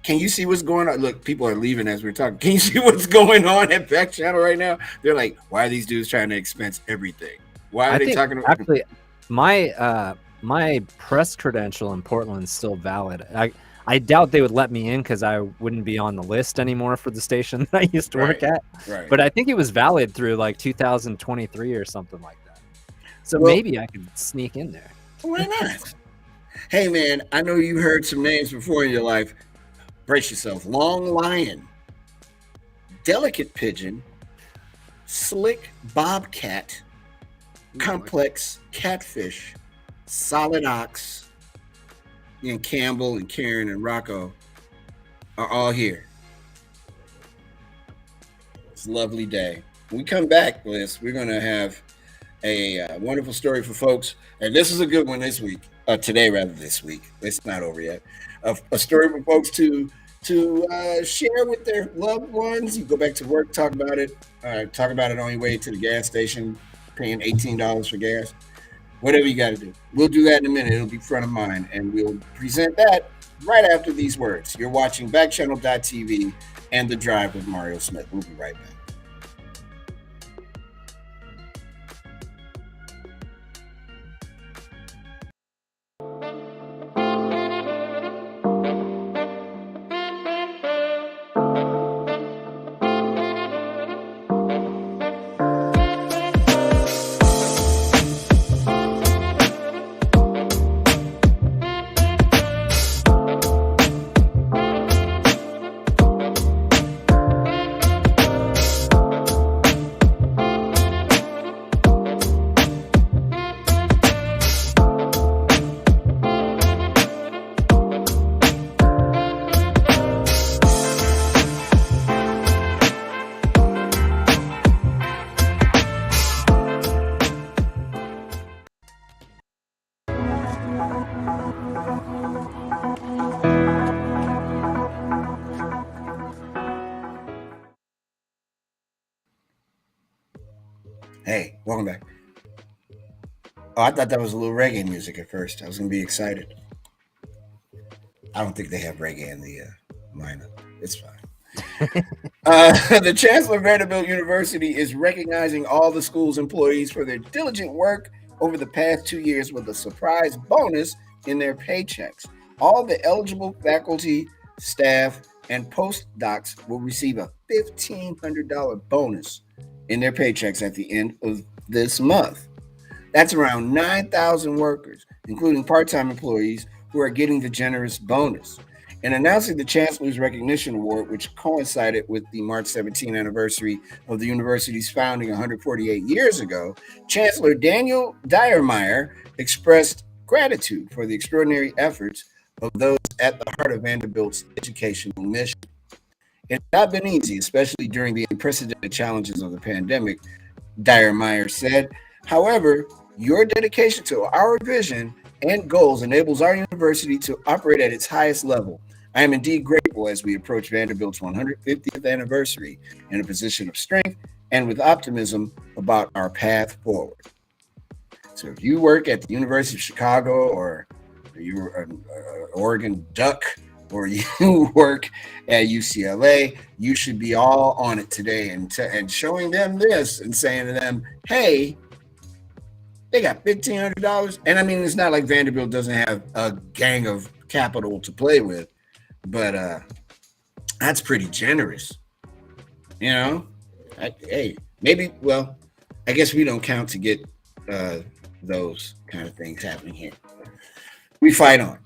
Can you see what's going on? Look, people are leaving as we're talking. Can you see what's going on at Backchannel right now? They're like, why are these dudes trying to expense everything? Why are they talking about? Actually, my press credential in Portland's still valid. I doubt they would let me in because I wouldn't be on the list anymore for the station that I used to work at. Right. But I think it was valid through like 2023 or something like that. So maybe I could sneak in there. Why not? Hey, man, I know you heard some names before in your life. Brace yourself. Long Lion, Delicate Pigeon, Slick Bobcat, Complex Catfish, Solid Ox, and Campbell and Karen and Rocco are all here. It's a lovely day. When we come back, Liz, we're going to have a wonderful story for folks. And this is a good one this week. Today, rather, this week. It's not over yet. A story for folks to share with their loved ones. You go back to work, talk about it on your way to the gas station, paying $18 for gas. Whatever you got to do. We'll do that in a minute. It'll be front of mind, and we'll present that right after these words. You're watching Backchannel.tv and The Drive with Mario Smith. We'll be right back. Hey, welcome back. Oh, I thought that was a little reggae music at first. I was going to be excited. I don't think they have reggae in the lineup. It's fine. The Chancellor of Vanderbilt University is recognizing all the school's employees for their diligent work over the past 2 years with a surprise bonus in their paychecks. All the eligible faculty, staff, and postdocs will receive a $1,500 bonus in their paychecks at the end of this month. That's around 9,000 workers, including part-time employees, who are getting the generous bonus. In announcing the Chancellor's Recognition Award, which coincided with the March 17th anniversary of the university's founding 148 years ago, Chancellor Daniel Diermeyer expressed gratitude for the extraordinary efforts of those at the heart of Vanderbilt's educational mission. It's not been easy, especially during the unprecedented challenges of the pandemic, Diermeyer said. However, your dedication to our vision and goals enables our university to operate at its highest level. I am indeed grateful as we approach Vanderbilt's 150th anniversary in a position of strength and with optimism about our path forward. So if you work at the University of Chicago, or you're an Oregon Duck, or you work at UCLA, you should be all on it today and showing them this and saying to them, hey, they got $1,500. And I mean, it's not like Vanderbilt doesn't have a gang of capital to play with, but that's pretty generous. You know, hey, maybe, well, I guess we don't count to get those kind of things happening here. We fight on.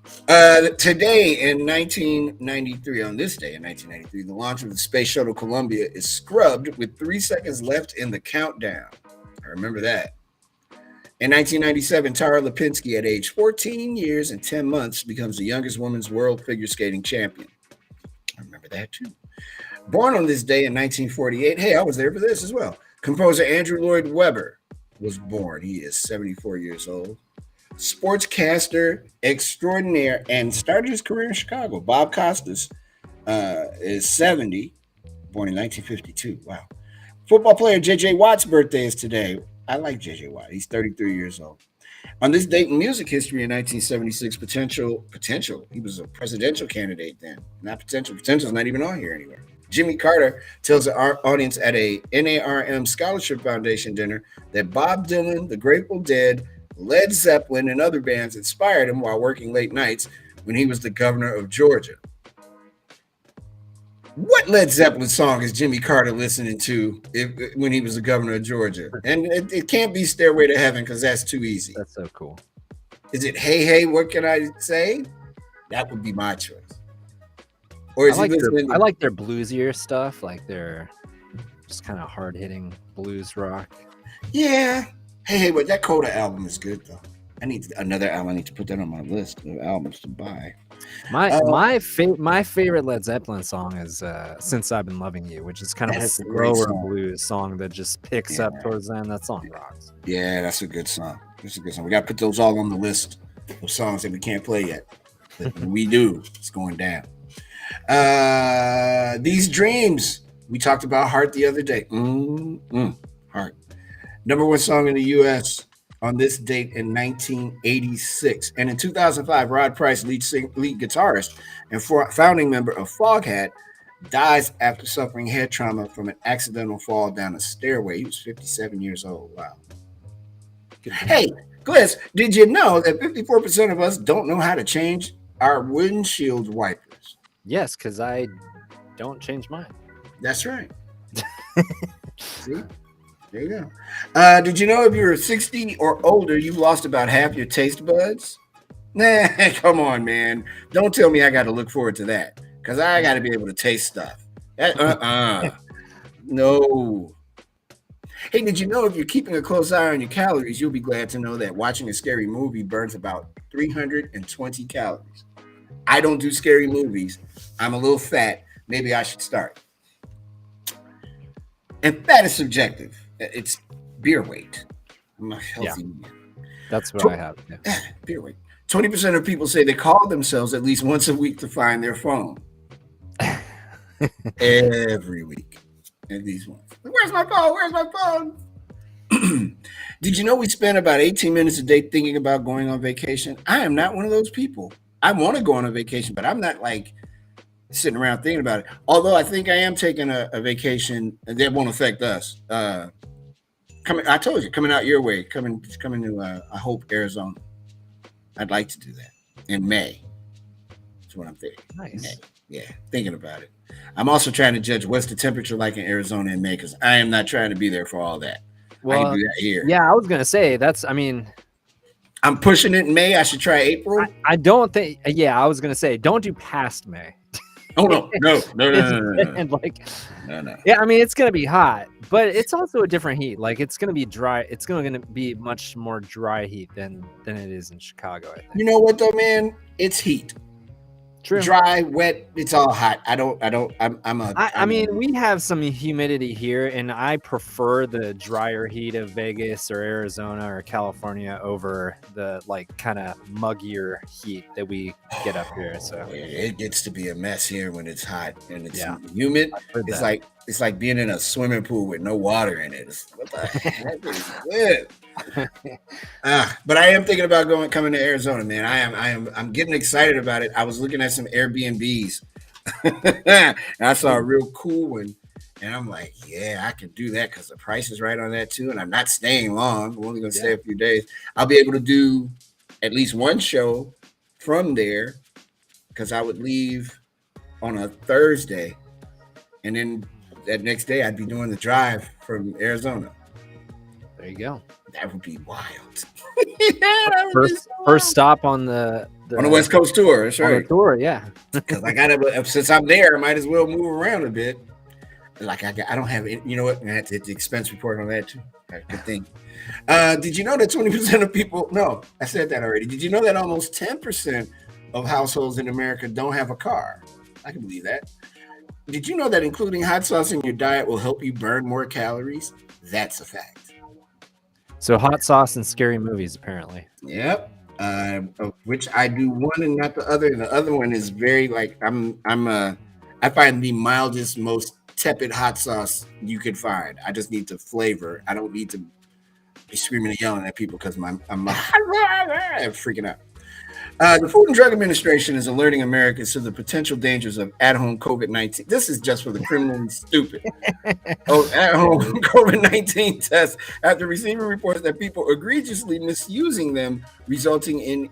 Today in 1993, on this day in 1993, the launch of the Space Shuttle Columbia is scrubbed with 3 seconds left in the countdown. I remember that. In 1997, Tara Lipinski, at age 14 years and 10 months, becomes the youngest women's world figure skating champion. I remember that too. Born on this day in 1948. Hey, I was there for this as well. Composer Andrew Lloyd Webber was born. He is 74 years old. Sportscaster extraordinaire and started his career in Chicago. Bob Costas is 70, born in 1952. Wow. Football player J.J. Watt's birthday is today. I like J.J. Watt. He's 33 years old. On this date in music history in 1976, potential. He was a presidential candidate then. Not potential. Potential's not even on here anywhere. Jimmy Carter tells the audience at a NARM Scholarship Foundation dinner that Bob Dylan, the Grateful Dead, Led Zeppelin, and other bands inspired him while working late nights when he was the governor of Georgia. What Led Zeppelin song is Jimmy Carter listening to when he was the governor of Georgia? And it can't be Stairway to Heaven because that's too easy. That's so cool. Is it Hey Hey, What Can I Say? That would be my choice. Or is I like their bluesier stuff, like their just kind of hard-hitting blues rock. Yeah. Hey, but that Coda album is good though. I need another album. I need to put that on my list of albums to buy. My favorite Led Zeppelin song is "Since I've Been Loving You," which is kind of a slower blues song that just picks up towards the end. That song rocks. Yeah, that's a good song. That's a good song. We got to put those all on the list of songs that we can't play yet. But we do. It's going down. These Dreams. We talked about Heart the other day. Heart. Number one song in the U.S. on this date in 1986. And in 2005, Rod Price, lead guitarist and founding member of Foghat, dies after suffering head trauma from an accidental fall down a stairway. He was 57 years old. Wow. Hey, Gliss, did you know that 54% of us don't know how to change our windshield wipers? Yes, because I don't change mine. That's right. See? There you go. Did you know if you're 60 or older, you've lost about half your taste buds? Nah, come on, man. Don't tell me I got to look forward to that because I got to be able to taste stuff. No. Hey, did you know if you're keeping a close eye on your calories, you'll be glad to know that watching a scary movie burns about 320 calories. I don't do scary movies. I'm a little fat. Maybe I should start. And fat is subjective. It's beer weight. I'm a healthy man. That's what I have. Yeah. Beer weight. 20% of people say they call themselves at least once a week to find their phone. Every week. At least once. Where's my phone? Where's my phone? Did you know we spend about 18 minutes a day thinking about going on vacation? I am not one of those people. I want to go on a vacation, but I'm not like sitting around thinking about it. Although I think I am taking a vacation that won't affect us. I told you, coming out your way, coming to I hope Arizona. I'd like to do that in May. That's what I'm thinking. Nice. May. Yeah, thinking about it. I'm also trying to judge what's the temperature like in Arizona in May because I am not trying to be there for all that. Well, I can do that here. Yeah, I was gonna say I'm pushing it in May. I should try April. I don't think. Yeah, I was gonna say don't do past May. Oh no. And No. Yeah, I mean it's gonna be hot, but it's also a different heat. Like it's gonna be dry. It's gonna be much more dry heat than it is in Chicago. I think. You know what though, man? It's heat. True. Dry, wet. It's all hot. I mean, we have some humidity here, and I prefer the drier heat of Vegas or Arizona or California over the kind of muggier heat that we get up here. So it gets to be a mess here when it's hot and it's humid. It's like being in a swimming pool with no water in it. What the heck is this? But I am thinking about coming to Arizona, man. I'm getting excited about it. I was looking at some Airbnbs and I saw a real cool one, and I'm like, yeah, I can do that because the price is right on that too. And I'm not staying long. I'm only gonna stay a few days. I'll be able to do at least one show from there because I would leave on a Thursday, and then that next day I'd be doing the drive from Arizona. There you go. That would be wild. First stop on the West Coast tour. That's right. On the tour, yeah. Because I gotta, since I'm there, I might as well move around a bit. Like I don't have, you know what? I had to hit the expense report on that too. Good thing. Did you know that 20% of people? No, I said that already. Did you know that almost 10% of households in America don't have a car? I can believe that. did you know that including hot sauce in your diet will help you burn more calories? That's a fact. So hot sauce and scary movies, apparently. Yep. Of which I do one and not the other. And the other one is very like I find the mildest, most tepid hot sauce you could find. I just need to flavor. I don't need to be screaming and yelling at people because I'm freaking out. The Food and Drug Administration is alerting Americans to the potential dangers of at-home COVID-19. This is just for the criminally stupid. At-home COVID-19 tests after receiving reports that people egregiously misusing them, resulting in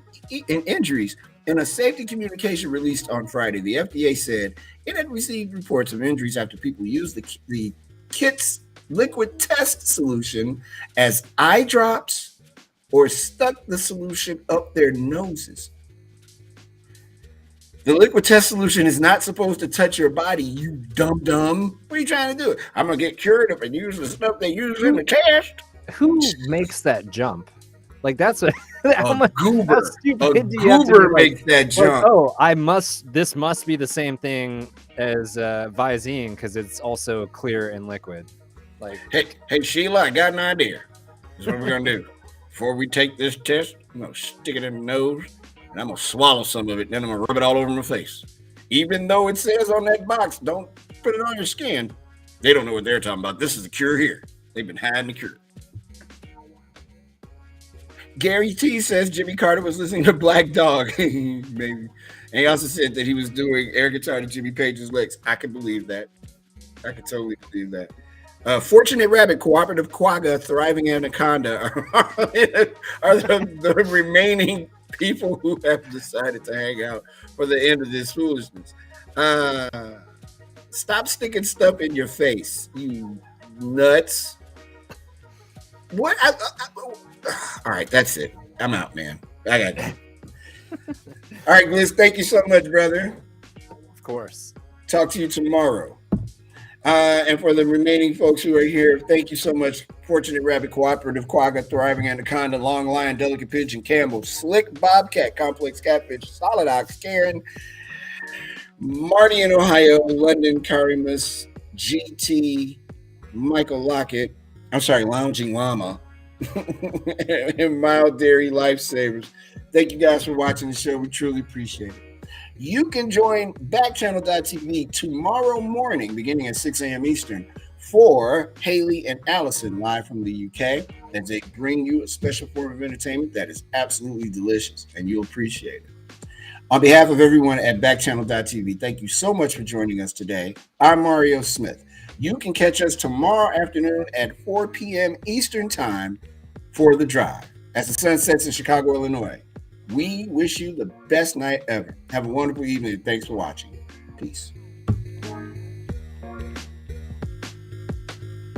injuries. In a safety communication released on Friday, the FDA said it had received reports of injuries after people used the kit's liquid test solution as eye drops or stuck the solution up their noses. The liquid test solution is not supposed to touch your body, you dumb. What are you trying to do? I'm going to get cured if I use the stuff they use in the test. Who makes that jump? Like that's a goober. How stupid do you have to Goober be, makes that jump. This must be the same thing as Visine because it's also clear and liquid. Like, hey Sheila, I got an idea. This is what we're going to do. Before we take this test, I'm going to stick it in the nose. And I'm going to swallow some of it, then I'm going to rub it all over my face. Even though it says on that box, don't put it on your skin. They don't know what they're talking about. This is the cure here. They've been hiding the cure. Gary T says Jimmy Carter was listening to Black Dog. Maybe. And he also said that he was doing air guitar to Jimmy Page's legs. I can believe that. I can totally believe that. Fortunate Rabbit, Cooperative Quagga, Thriving Anaconda are the remaining people who have decided to hang out for the end of this foolishness. Stop sticking stuff in your face, you nuts. What? All right, that's it. I'm out, man. I got it. All right, Gliss, thank you so much, brother. Of course. Talk to you tomorrow. And for the remaining folks who are here, thank you so much. Fortunate Rabbit, Cooperative Quagga, Thriving Anaconda, Long Lion, Delicate Pigeon, Campbell, Slick Bobcat, Complex Catfish, Solid Ox, Karen, Marty in Ohio, London, Karimus, GT, Michael Lockett, Lounging Llama, and Mild Dairy Lifesavers. Thank you guys for watching the show. We truly appreciate it. You can join Backchannel.tv tomorrow morning, beginning at 6 a.m. Eastern, for Haley and Allison live from the UK as they bring you a special form of entertainment that is absolutely delicious, and you'll appreciate it. On behalf of everyone at Backchannel.tv, thank you so much for joining us today. I'm Mario Smith. You can catch us tomorrow afternoon at 4 p.m. Eastern Time for The Drive as the sun sets in Chicago, Illinois. We wish you the best night ever. Have a wonderful evening. Thanks for watching. Peace.